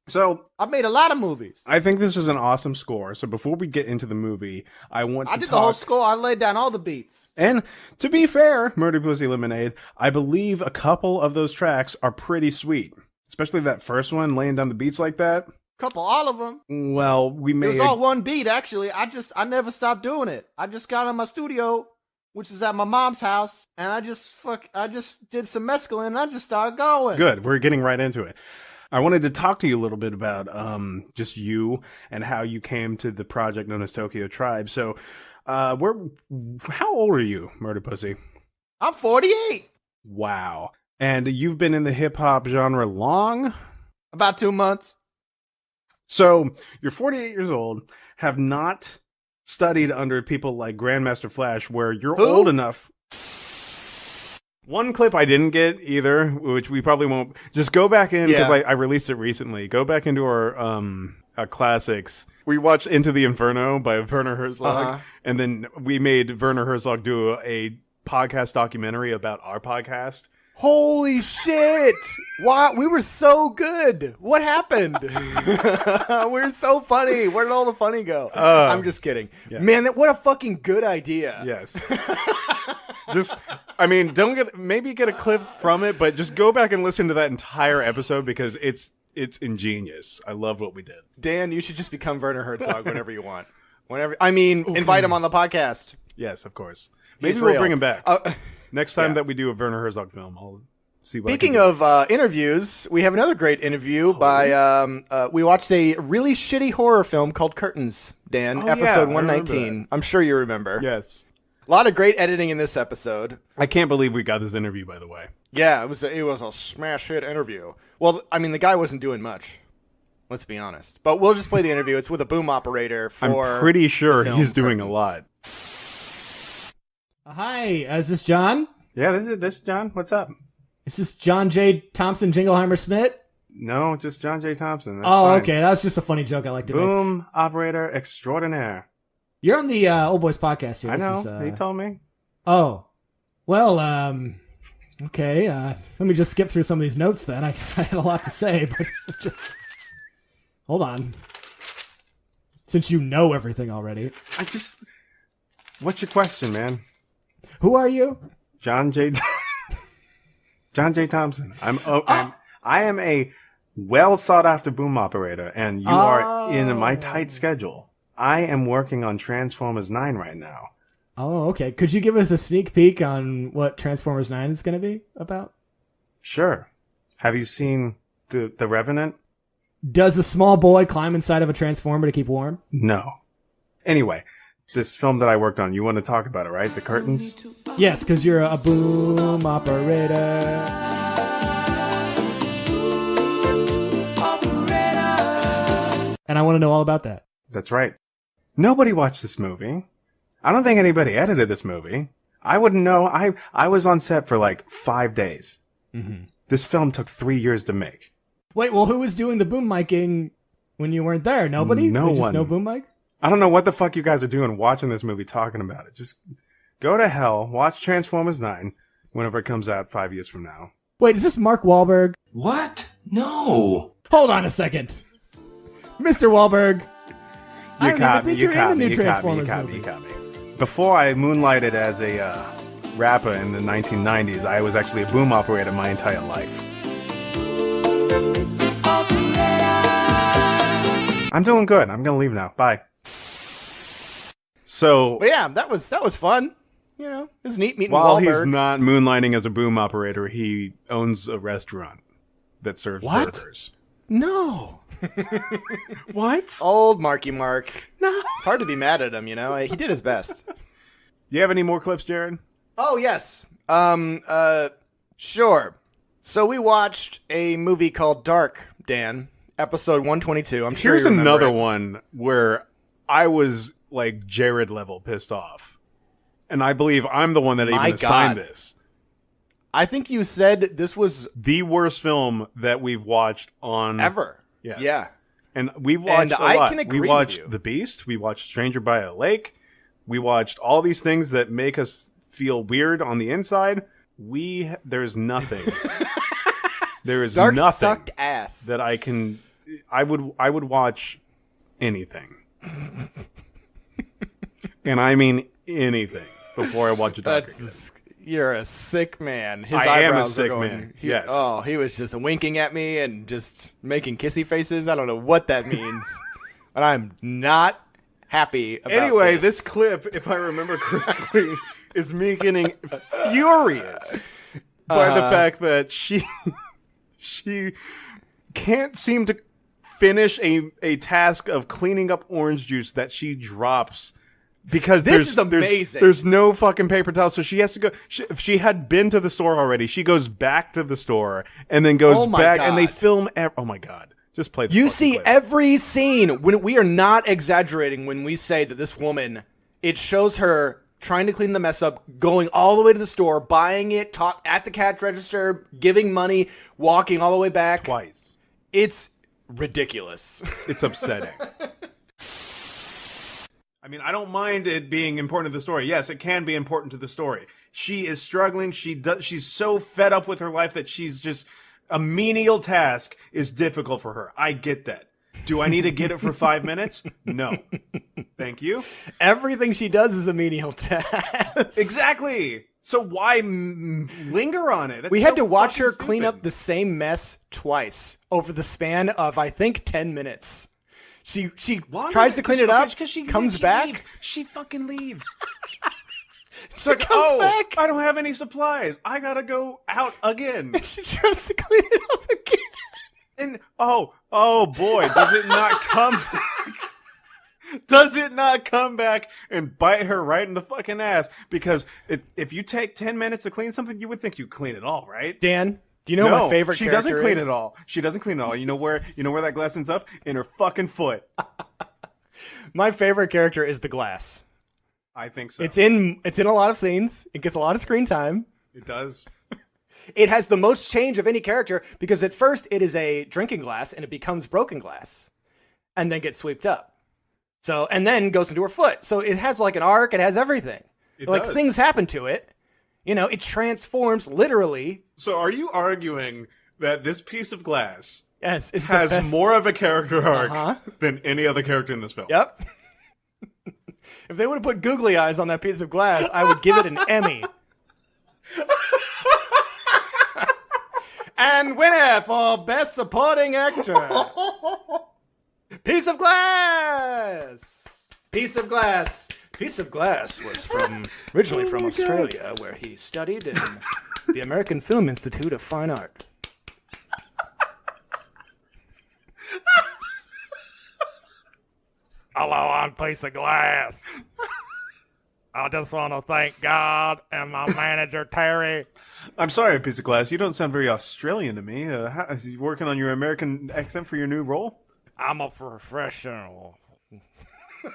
So, I've made a lot of movies. I think this is an awesome score. So before we get into the movie, I want to I did talk... the whole score. I laid down all the beats. And to be fair, Murder Pussy Lemonade, I believe a couple of those tracks are pretty sweet. Especially that first one, laying down the beats like that. All of them. Well, we It may... was all one beat, actually. I never stopped doing it. I just got in my studio, which is at my mom's house, and I just did some mescaline, and I just started going. Good. We're getting right into it. I wanted to talk to you a little bit about just you and how you came to the project known as Tokyo Tribe. So, how old are you, Murder Pussy? I'm 48. Wow. And you've been in the hip-hop genre long? About 2 months. So, you're 48 years old, have not studied under people like Grandmaster Flash, where you're Who? old enough... One clip I didn't get either, which we probably won't. Just go back in, because I released it recently. Go back into our classics. We watched Into the Inferno by Werner Herzog, and then we made Werner Herzog do a podcast documentary about our podcast. Holy shit! Wow, we were so good. What happened? We're so funny. Where did all the funny go? I'm just kidding. Yeah. Man, what a fucking good idea. Yes. Just, I mean, maybe get a clip from it, but just go back and listen to that entire episode because it's ingenious. I love what we did. Dan, you should just become Werner Herzog whenever you want. Invite him on the podcast. Yes, of course. Maybe He's we'll real. bring him back. Next time yeah. that we do a Werner Herzog film, I'll see what Speaking I can do. of interviews, we have another great interview by, we watched a really shitty horror film called Curtains, Dan, Oh, yeah, episode I 119. remember I'm sure you remember. Yes. A lot of great editing in this episode. I can't believe we got this interview, by the way. Yeah, it was a smash hit interview. Well, I mean, the guy wasn't doing much. Let's be honest. But we'll just play the interview. It's with a boom operator for... I'm pretty sure the film he's doing a Curtains. lot. Hi, is this John? Yeah, this is John. What's up? Is this John J. Thompson Jingleheimer Smith? No, just John J. Thompson. That's Oh, fine. okay. That was just a funny joke I like to make. Boom operator extraordinaire. You're on the Old Boys podcast here. I This know. is, He told me. Oh. Well, okay. Let me just skip through some of these notes then. I had a lot to say, but just... Hold on. Since you know everything already. What's your question, man? Who are you? John J. Thompson. I am a well sought after boom operator, and you are in my tight schedule. I am working on Transformers 9 right now. Oh, okay. Could you give us a sneak peek on what Transformers 9 is going to be about? Sure. Have you seen the Revenant? Does a small boy climb inside of a Transformer to keep warm? No. Anyway, this film that I worked on, you want to talk about it, right? The curtains? Yes, because you're a boom operator. And I want to know all about that. That's right. Nobody watched this movie. I don't think anybody edited this movie. I wouldn't know. I was on set for like 5 days. Mm-hmm. This film took 3 years to make. Wait, well, who was doing the boom micing when you weren't there? Nobody? No Just one. no boom mic? I don't know what the fuck you guys are doing watching this movie, talking about it. Just go to hell, watch Transformers 9 whenever it comes out 5 years from now. Wait, is this Mark Wahlberg? What? No. Hold on a second. Mr. Wahlberg. I don't even think you're in the new Transformers You caught me. Before I moonlighted as a rapper in the 1990s, I was actually a boom operator my entire life. I'm doing good. I'm gonna leave now. Bye. So, But yeah, that was fun. You know, it was neat meeting while Wahlberg. he's not moonlighting as a boom operator, he owns a restaurant that serves What? burgers. No. What? Old Marky Mark. No. It's hard to be mad at him, you know? He did his best. Do you have any more clips, Jared? Oh, yes. Sure. So we watched a movie called Dark, Dan. Episode 122. I'm sure Here's you remember another it. one where I was like Jared level pissed off. And I believe I'm the one that My even assigned God. this. I think you said this was The worst film that we've watched on ever. Yes. Yeah. And we've watched a I lot. can agree We with watched you. The Beast. We watched Stranger by a Lake. We watched all these things that make us feel weird on the inside. There's nothing. There is Dark nothing sucked ass. that I would watch anything. And I mean anything before I watch a Dark again. You're a sick man. His I am a eyebrows are sick going- man, he- yes. Oh, he was just winking at me and just making kissy faces. I don't know what that means. But I'm not happy about Anyway, this. this clip, if I remember correctly, is me getting furious by the fact that she can't seem to finish a task of cleaning up orange juice that she drops because This is amazing. There's no fucking paper towel, so she has to go. If she had been to the store already, she goes back to the store and then goes Oh my back, God. and they film. Oh my God! Just play. The You fucking see clip. every scene when we are not exaggerating when we say that this woman, it shows her trying to clean the mess up, going all the way to the store, buying it, at the cash register, giving money, walking all the way back. twice. It's ridiculous. It's upsetting. I mean, I don't mind it being important to the story. Yes, it can be important to the story. She is struggling. She's so fed up with her life that she's just a menial task is difficult for her. I get that. Do I need to get it for 5 minutes? No. Thank you. Everything she does is a menial task. Exactly. So why linger on it? That's We had so to watch her fucking clean stupid. up the same mess twice over the span of, I think, 10 minutes. She tries to clean it up, comes back. Leaves. She fucking leaves. She comes back. I don't have any supplies. I gotta go out again. She tries to clean it up again. And oh boy, does it not come back? Does it not come back and bite her right in the fucking ass? Because if you take 10 minutes to clean something, you would think you clean it all, right? Dan, do you know No, my favorite she character doesn't clean is? it all. She doesn't clean it all. You know where that glass ends up? In her fucking foot. My favorite character is the glass. I think so. It's in a lot of scenes. It gets a lot of screen time. It does. It has the most change of any character because at first it is a drinking glass and it becomes broken glass and then gets swept up. So, and then goes into her foot. So it has like an arc. It has everything. It like does. things happen to it. You know, it transforms literally. So are you arguing that this piece of glass Yes, it's the has best. more of a character arc Uh-huh. than any other character in this film? Yep. If they would have put googly eyes on that piece of glass, I would give it an Emmy. And winner for Best Supporting Actor. Piece of Glass. Piece of Glass. Piece of Glass was originally from Australia, where he studied in the American Film Institute of Fine Art. Hello, I'm Piece of Glass. I just want to thank God and my manager, Terry. I'm sorry, piece of glass. You don't sound very Australian to me. Is you working on your American accent for your new role? I'm a professional. Do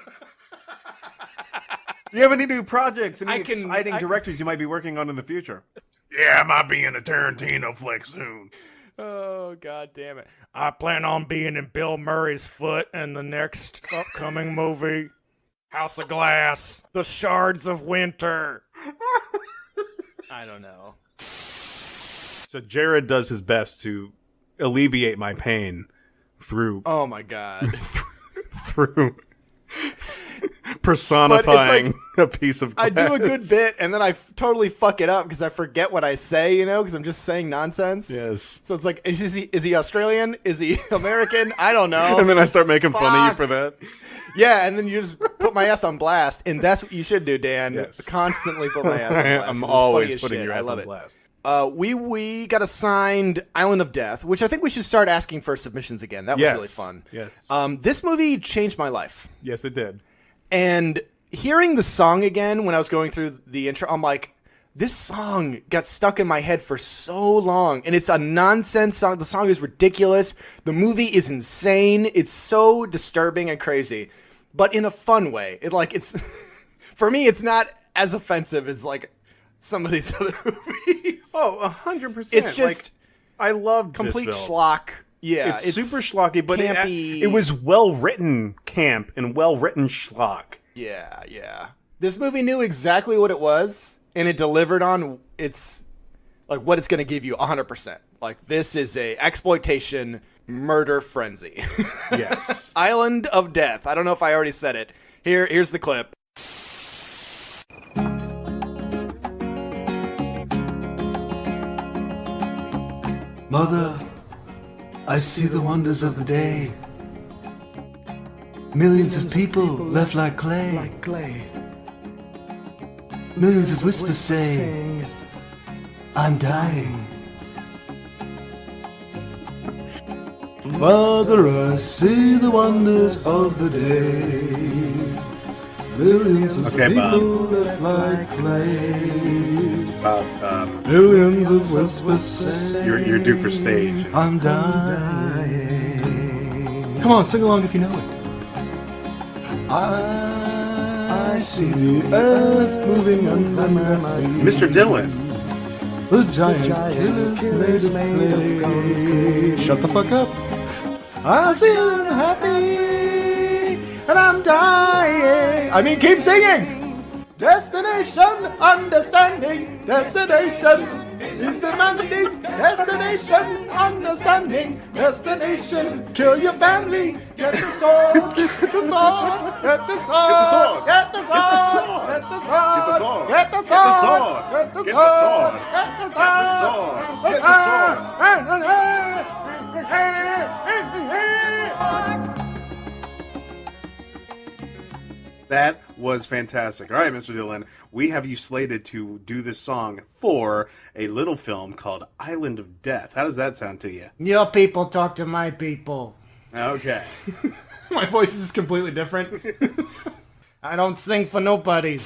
you have any new projects? Any I can- exciting I- directors you might be working on in the future? Yeah, I might be in a Tarantino flick soon. Oh, God damn it. I plan on being in Bill Murray's foot in the next upcoming movie. House of Glass. The Shards of Winter. I don't know. So Jared does his best to alleviate my pain through Oh, my God. through personifying a piece of glass. I do a good bit, and then I totally fuck it up because I forget what I say, you know, because I'm just saying nonsense. Yes. So it's like, is he Australian? Is he American? I don't know. And then I start making fun of you Fuck. for that. Yeah, and then you just put my ass on blast, and that's what you should do, Dan. Yes. Constantly put my ass on blast. 'cause I'm it's always funny as putting shit. your I ass love on it. blast. We got assigned Island of Death, which I think we should start asking for submissions again. That was Yes. really fun. Yes. This movie changed my life. Yes, it did. And hearing the song again when I was going through the intro, I'm like, this song got stuck in my head for so long. And it's a nonsense song. The song is ridiculous. The movie is insane. It's so disturbing and crazy, but in a fun way. It's for me, it's not as offensive as like some of these other movies. Oh, 100%. It's just I loved complete this film. schlock. Yeah, It's super schlocky, but campy. it was well-written camp and well-written schlock. Yeah. This movie knew exactly what it was, and it delivered on its like what it's going to give you 100%. Like this is a exploitation murder frenzy. Yes. Island of Death. I don't know if I already said it. Here's the clip. Mother, I see the wonders of the day. Millions of people left like clay. Millions of whispers saying, I'm dying. Mother, I see the wonders of the day. Millions of Okay, Bob. people left like clay. Millions of whispers saying, You're due for stage. I'm dying. Come on, sing along if you know it. I see the earth moving under my feet. Mr. Dillon. The giant killers made of clay. Shut the fuck up. I'm feeling happy, and I'm dying. I mean, keep singing. Destination, understanding. Destination is demanding. Destination, understanding. Destination, kill your family. Get the sword. Get the sword. Get the sword. Get the sword. Get the sword. Get the sword. Get the sword. Get the sword. Get the sword. Get the That was fantastic. All right, Mr. Dillon, we have you slated to do this song for a little film called Island of Death. How does that sound to you? Your people talk to my people. Okay. My voice is completely different. I don't sing for nobody.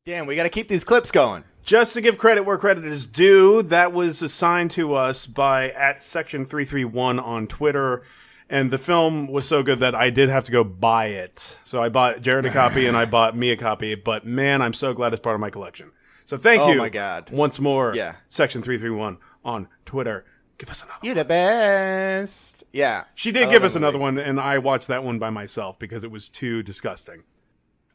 Damn, we got to keep these clips going. Just to give credit where credit is due, that was assigned to us by @section331 on Twitter. And the film was so good that I did have to go buy it. So I bought Jared a copy and I bought me a copy. But man, I'm so glad it's part of my collection. So thank you. Oh my God. Once more. Yeah. Section 331 on Twitter. Give us another You the best. Yeah. She did give us another one, and I watched that one by myself because it was too disgusting.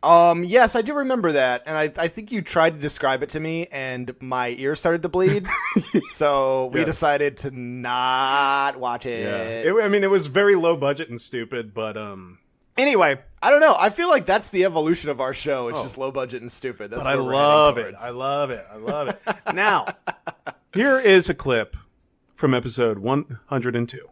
Yes, I do remember that, and I think you tried to describe it to me, and my ears started to bleed, so we decided to not watch it. Yeah. It was very low budget and stupid, but anyway. I don't know. I feel like that's the evolution of our show. It's just low budget and stupid. That's but I love it. I love it. I love it. Now, here is a clip from episode 102,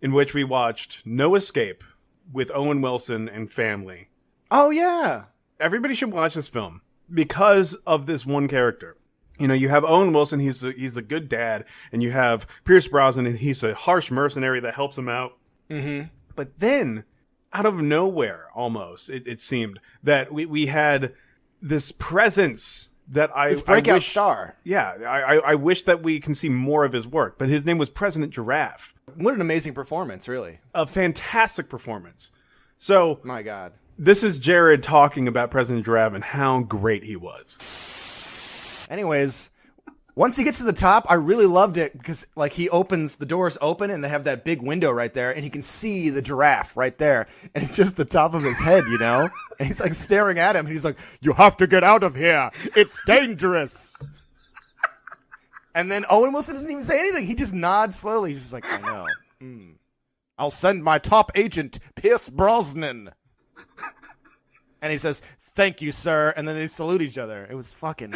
in which we watched No Escape with Owen Wilson and family. Oh, yeah. Everybody should watch this film because of this one character. You know, you have Owen Wilson, he's a good dad, and you have Pierce Brosnan, and he's a harsh mercenary that helps him out. Mm-hmm. But then, out of nowhere, almost, it seemed, that we had this presence that This breakout star. Yeah, I wish that we can see more of his work, but his name was President Giraffe. What an amazing performance, really. A fantastic performance. So, my God. This is Jared talking about President Giraffe and how great he was. Anyways, once he gets to the top, I really loved it because, like, the doors open and they have that big window right there, and he can see the giraffe right there, and it's just the top of his head, you know? And he's, like, staring at him, and he's like, "You have to get out of here. It's dangerous." And then Owen Wilson doesn't even say anything. He just nods slowly. He's just like, "I know. I'll send my top agent, Pierce Brosnan." And he says, "Thank you, sir." And then they salute each other. It was fucking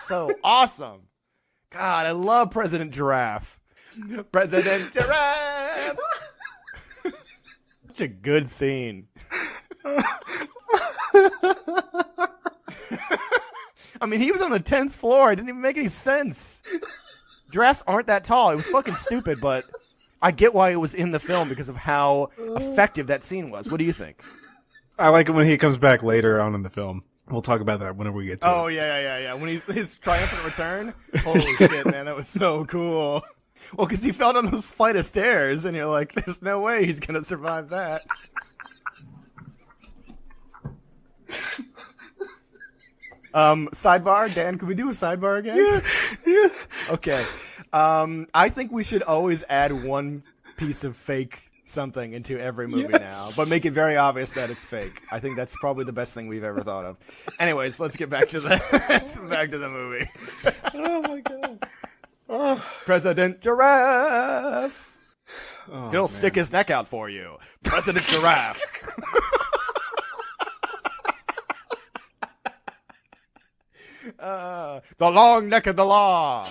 so awesome. God, I love President Giraffe. President Giraffe. Such a good scene. I mean, he was on the 10th floor. It didn't even make any sense. Giraffes aren't that tall. It was fucking stupid, but I get why it was in the film because of how effective that scene was. What do you think? I like it when he comes back later on in the film. We'll talk about that whenever we get to it. Oh, yeah. When his triumphant return. Holy shit, man. That was so cool. Well, because he fell down those flight of stairs, and you're like, there's no way he's going to survive that. Sidebar? Dan, can we do a sidebar again? Yeah. Okay. I think we should always add one piece of fake something into every movie now, but make it very obvious that it's fake. I think that's probably the best thing we've ever thought of. Anyways, let's get back to the movie. Oh my God. President Giraffe. Oh, He'll stick his neck out for you. President Giraffe. The long neck of the law.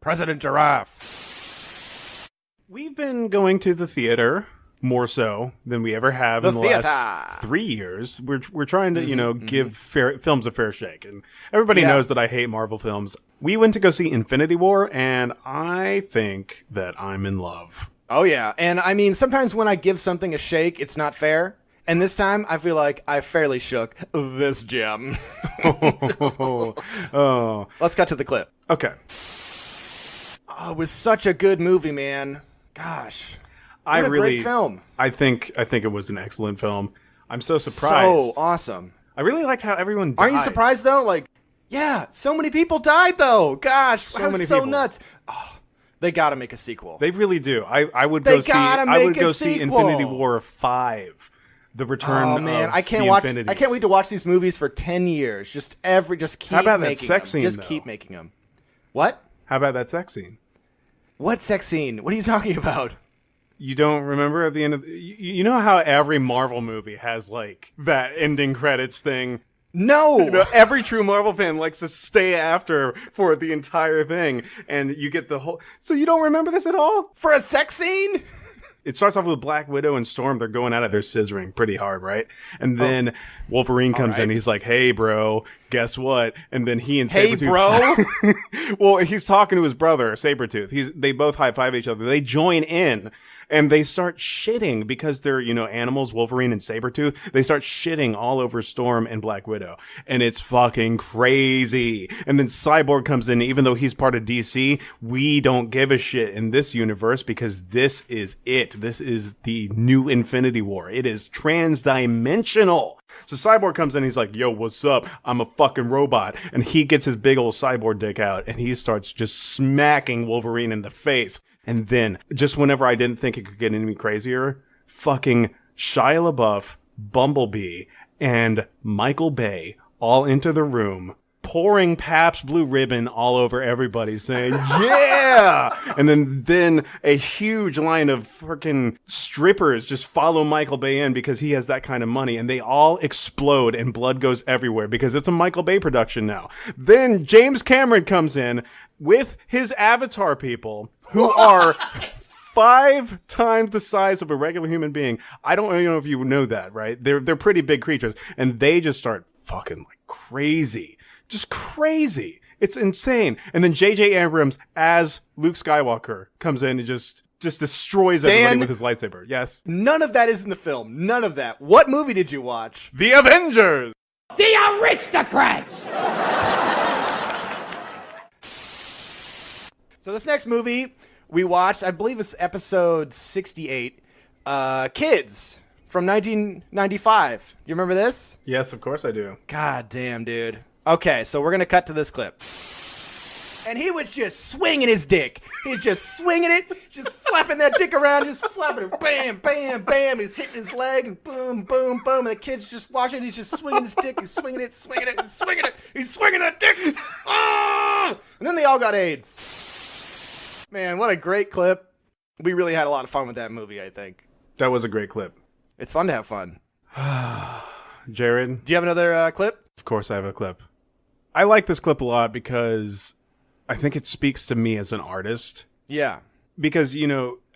President Giraffe. We've been going to the theater more so than we ever have in the last 3 years. We're trying to, give films a fair shake. And everybody knows that I hate Marvel films. We went to go see Infinity War, and I think that I'm in love. Oh, yeah. And, I mean, sometimes when I give something a shake, it's not fair. And this time, I feel like I fairly shook this gem. Oh. Let's cut to the clip. Okay. Oh, it was such a good movie, man. Gosh. What a great film. I think it was an excellent film. I'm so surprised. So awesome. I really liked how everyone died. Aren't you surprised, though? Like, yeah, so many people died, though. Gosh, so many people. Nuts. Oh, they got to make a sequel. They really do. I would go see Infinity War 5. The return. Oh man, of I can't the watch. Infinities. I can't wait to watch these movies for 10 years. Just keep. How about that making sex them. scene? Just though? keep making them. What? How about that sex scene? What sex scene? What are you talking about? You don't remember at the end of you know how every Marvel movie has like that ending credits thing? No. Every true Marvel fan likes to stay after for the entire thing, and you get the whole. So you don't remember this at all? For a sex scene? It starts off with Black Widow and Storm. They're going at it. They're scissoring pretty hard, right? And then Wolverine comes in. He's like, "Hey, bro, guess what?" And then he and Sabretooth... Hey, bro? Well, he's talking to his brother, Sabretooth. They both high-five each other. They join in. And they start shitting because they're, animals, Wolverine and Sabretooth. They start shitting all over Storm and Black Widow. And it's fucking crazy. And then Cyborg comes in, even though he's part of DC, we don't give a shit in this universe because this is it. This is the new Infinity War. It is trans-dimensional. So Cyborg comes in, he's like, yo, what's up? I'm a fucking robot. And he gets his big old cyborg dick out and he starts just smacking Wolverine in the face. And then, just whenever I didn't think it could get any crazier, fucking Shia LaBeouf, Bumblebee, and Michael Bay all enter the room, pouring Pabst Blue Ribbon all over everybody, saying, yeah! And then a huge line of freaking strippers just follow Michael Bay in because he has that kind of money, and they all explode and blood goes everywhere because it's a Michael Bay production now. Then James Cameron comes in with his Avatar people, who are 5 times the size of a regular human being. I don't know if you know that, right? They're pretty big creatures, and they just start fucking like crazy. Just crazy. It's insane. And then J.J. Abrams, as Luke Skywalker, comes in and just destroys everybody with his lightsaber. Yes. None of that is in the film. None of that. What movie did you watch? The Avengers! The Aristocrats! So this next movie we watched, I believe it's episode 68, Kids, from 1995. You remember this? Yes, of course I do. God damn, dude. Okay, so we're going to cut to this clip. And he was just swinging his dick. He's just swinging it, just flapping that dick around, just flapping it. Bam, bam, bam. He's hitting his leg and boom, boom, boom. And the kid's just watching. He's just swinging his dick. He's swinging it, swinging it, swinging it. He's swinging that dick. Ah! And then they all got AIDS. Man, what a great clip. We really had a lot of fun with that movie, I think. That was a great clip. It's fun to have fun. Jared? Do you have another clip? Of course I have a clip. I like this clip a lot because I think it speaks to me as an artist. Yeah. Because,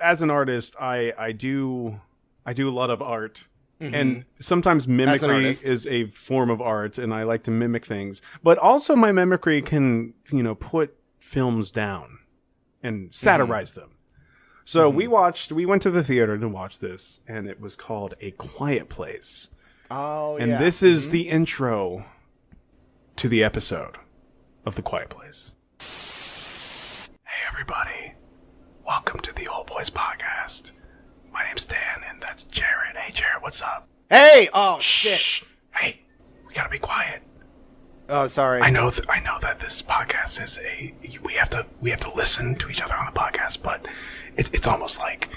as an artist, I do a lot of art. Mm-hmm. And sometimes mimicry is a form of art, and I like to mimic things. But also my mimicry can, put films down and satirize them. So we went to the theater to watch this, and it was called A Quiet Place. Oh, yeah. And this is the intro to the episode of The Quiet Place. Hey, everybody. Welcome to the Old Boys Podcast. My name's Dan, and that's Jared. Hey, Jared, what's up? Hey! Oh, shit. Hey, we gotta be quiet. Oh, sorry. I know that this podcast is we have to listen to each other on the podcast, but it's almost like,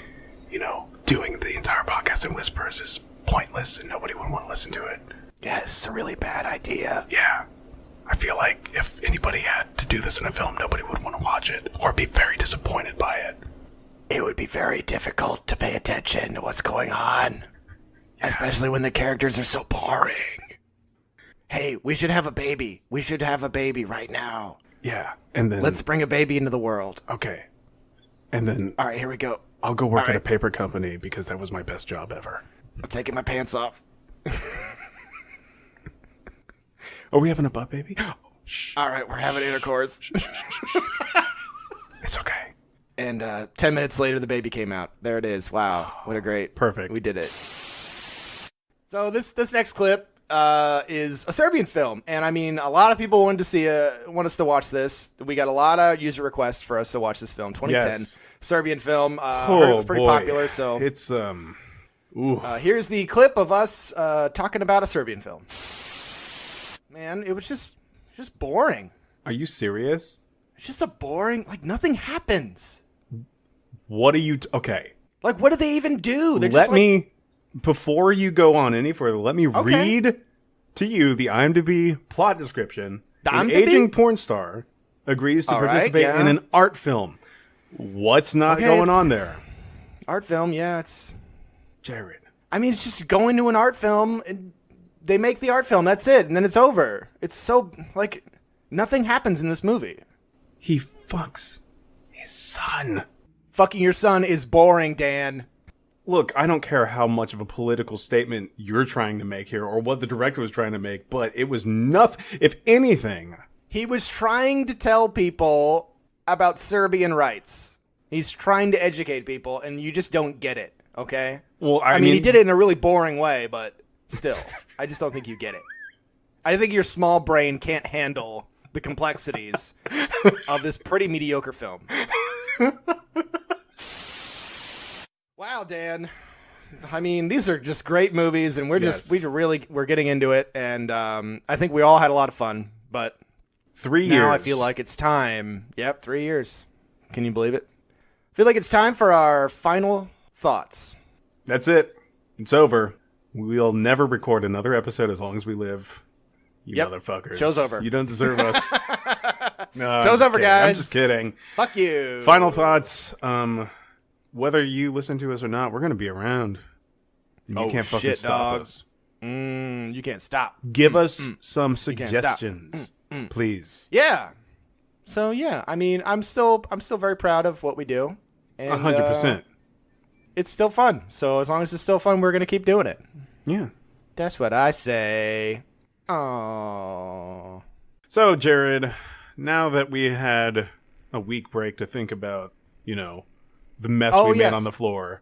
doing the entire podcast in whispers is pointless and nobody would want to listen to it. Yeah, it's a really bad idea. Yeah. I feel like if anybody had to do this in a film, nobody would want to watch it or be very disappointed by it. It would be very difficult to pay attention to what's going on, especially when the characters are so boring. Hey, we should have a baby. We should have a baby right now. Yeah, and then... Let's bring a baby into the world. Okay. And then... All right, here we go. I'll go work at a paper company because that was my best job ever. I'm taking my pants off. Are we having a butt baby? Oh, shh. All right, we're having intercourse. It's okay. And 10 minutes later, the baby came out. There it is. Wow, what a great... Perfect. We did it. So this next clip is a Serbian film, and I mean, a lot of people want us to watch this. We got a lot of user requests for us to watch this film. 2010 Serbian film. Heard it was pretty popular. So it's here's the clip of us talking about a Serbian film. Man, it was just boring. Are you serious? It's just a boring, like nothing happens. What are you? Okay. Like, what do they even do? Before you go on any further, let me read to you the IMDb plot description. An aging porn star agrees to participate in an art film. What's not going on there? Art film, yeah, it's... Jared. I mean, it's just going to an art film, and they make the art film, that's it, and then it's over. It's so, like, nothing happens in this movie. He fucks his son. Fucking your son is boring, Dan. Look, I don't care how much of a political statement you're trying to make here or what the director was trying to make, but it was nothing. If anything, he was trying to tell people about Serbian rights. He's trying to educate people, and you just don't get it, okay? Well, I mean, he did it in a really boring way, but still, I just don't think you get it. I think your small brain can't handle the complexities of this pretty mediocre film. Wow, Dan. I mean, these are just great movies, and we're getting into it, and I think we all had a lot of fun, but 3 years. Now I feel like it's time. Yep, 3 years. Can you believe it? I feel like it's time for our final thoughts. That's it. It's over. We'll never record another episode as long as we live. You motherfuckers. Show's over. You don't deserve us. No, Show's over, guys. I'm just kidding. Fuck you. Final thoughts. Whether you listen to us or not, we're going to be around. You can't fucking stop us. You can't stop. Give us some suggestions, please. Yeah. So yeah, I mean, I'm still very proud of what we do. 100%. It's still fun. So as long as it's still fun, we're gonna keep doing it. Yeah. That's what I say. Oh. So Jared, now that we had a week break to think about, the mess we made on the floor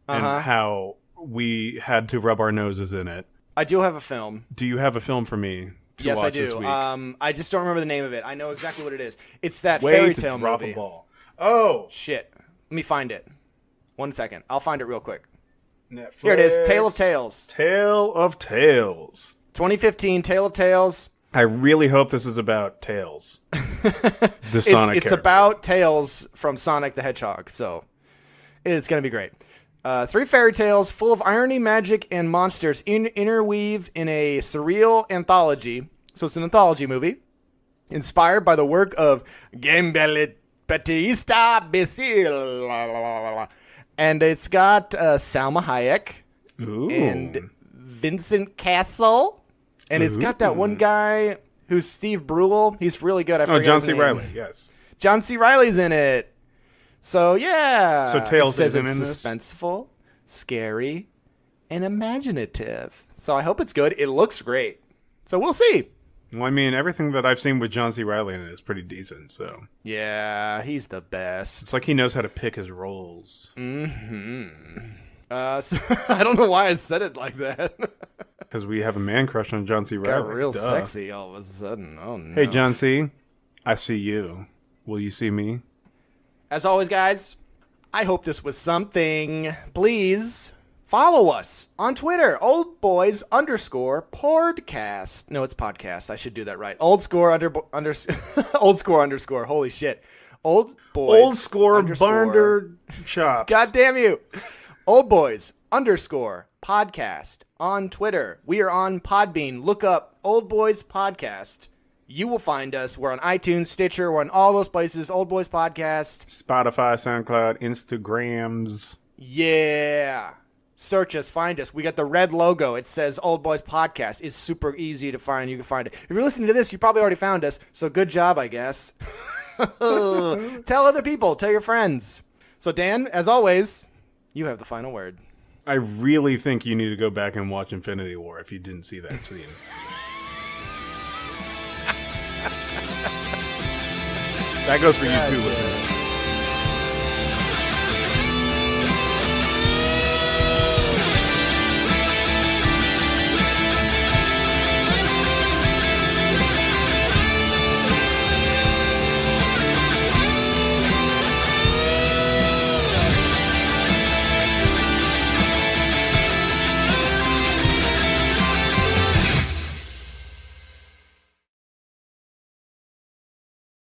and how we had to rub our noses in it. I do have a film. Do you have a film for me to yes, watch I do. this week? I just don't remember the name of it. I know exactly what it is. It's that Way fairy to tale drop movie. a ball. Oh shit! Let me find it. 1 second. I'll find it real quick. Netflix. Here it is. Tale of Tales. Tale of Tales. 2015. Tale of Tales. I really hope this is about Tails. The Sonic It's character. about Tails from Sonic the Hedgehog. So it's gonna be great. 3 fairy tales full of irony, magic, and monsters interweave in a surreal anthology. So it's an anthology movie inspired by the work of Gambale Batista Basil. And it's got Salma Hayek and Vincent Castle. And it's got that one guy who's Steve Brule. He's really good. I forget John his C. name. Reilly, yes. John C. Reilly's in it. So, yeah. So Tails it says isn't it's in this? suspenseful, scary, and imaginative. So I hope it's good. It looks great. So we'll see. Well, I mean, everything that I've seen with John C. Reilly in it is pretty decent, so. Yeah, he's the best. It's like he knows how to pick his roles. So, I don't know why I said it like that. Because we have a man crush on John C. Reilly. Got real Duh. sexy all of a sudden. Oh, no. Hey, John C., I see you. Will you see me? As always, guys, I hope this was something. Please follow us on Twitter, oldboys_podcast. No, it's podcast. I should do that right. __. Holy shit. Old boys. Old score Barnder chops. God damn you. oldboys_podcast on Twitter. We are on Podbean. Look up Old Boys Podcast. You will find us. We're on iTunes, Stitcher. We're on all those places. Old Boys Podcast. Spotify, SoundCloud, Instagrams. Yeah. Search us. Find us. We got the red logo. It says Old Boys Podcast. It's super easy to find. You can find it. If you're listening to this, you probably already found us. So good job, I guess. Tell other people. Tell your friends. So, Dan, as always, you have the final word. I really think you need to go back and watch Infinity War if you didn't see that scene. That goes for you too, listener.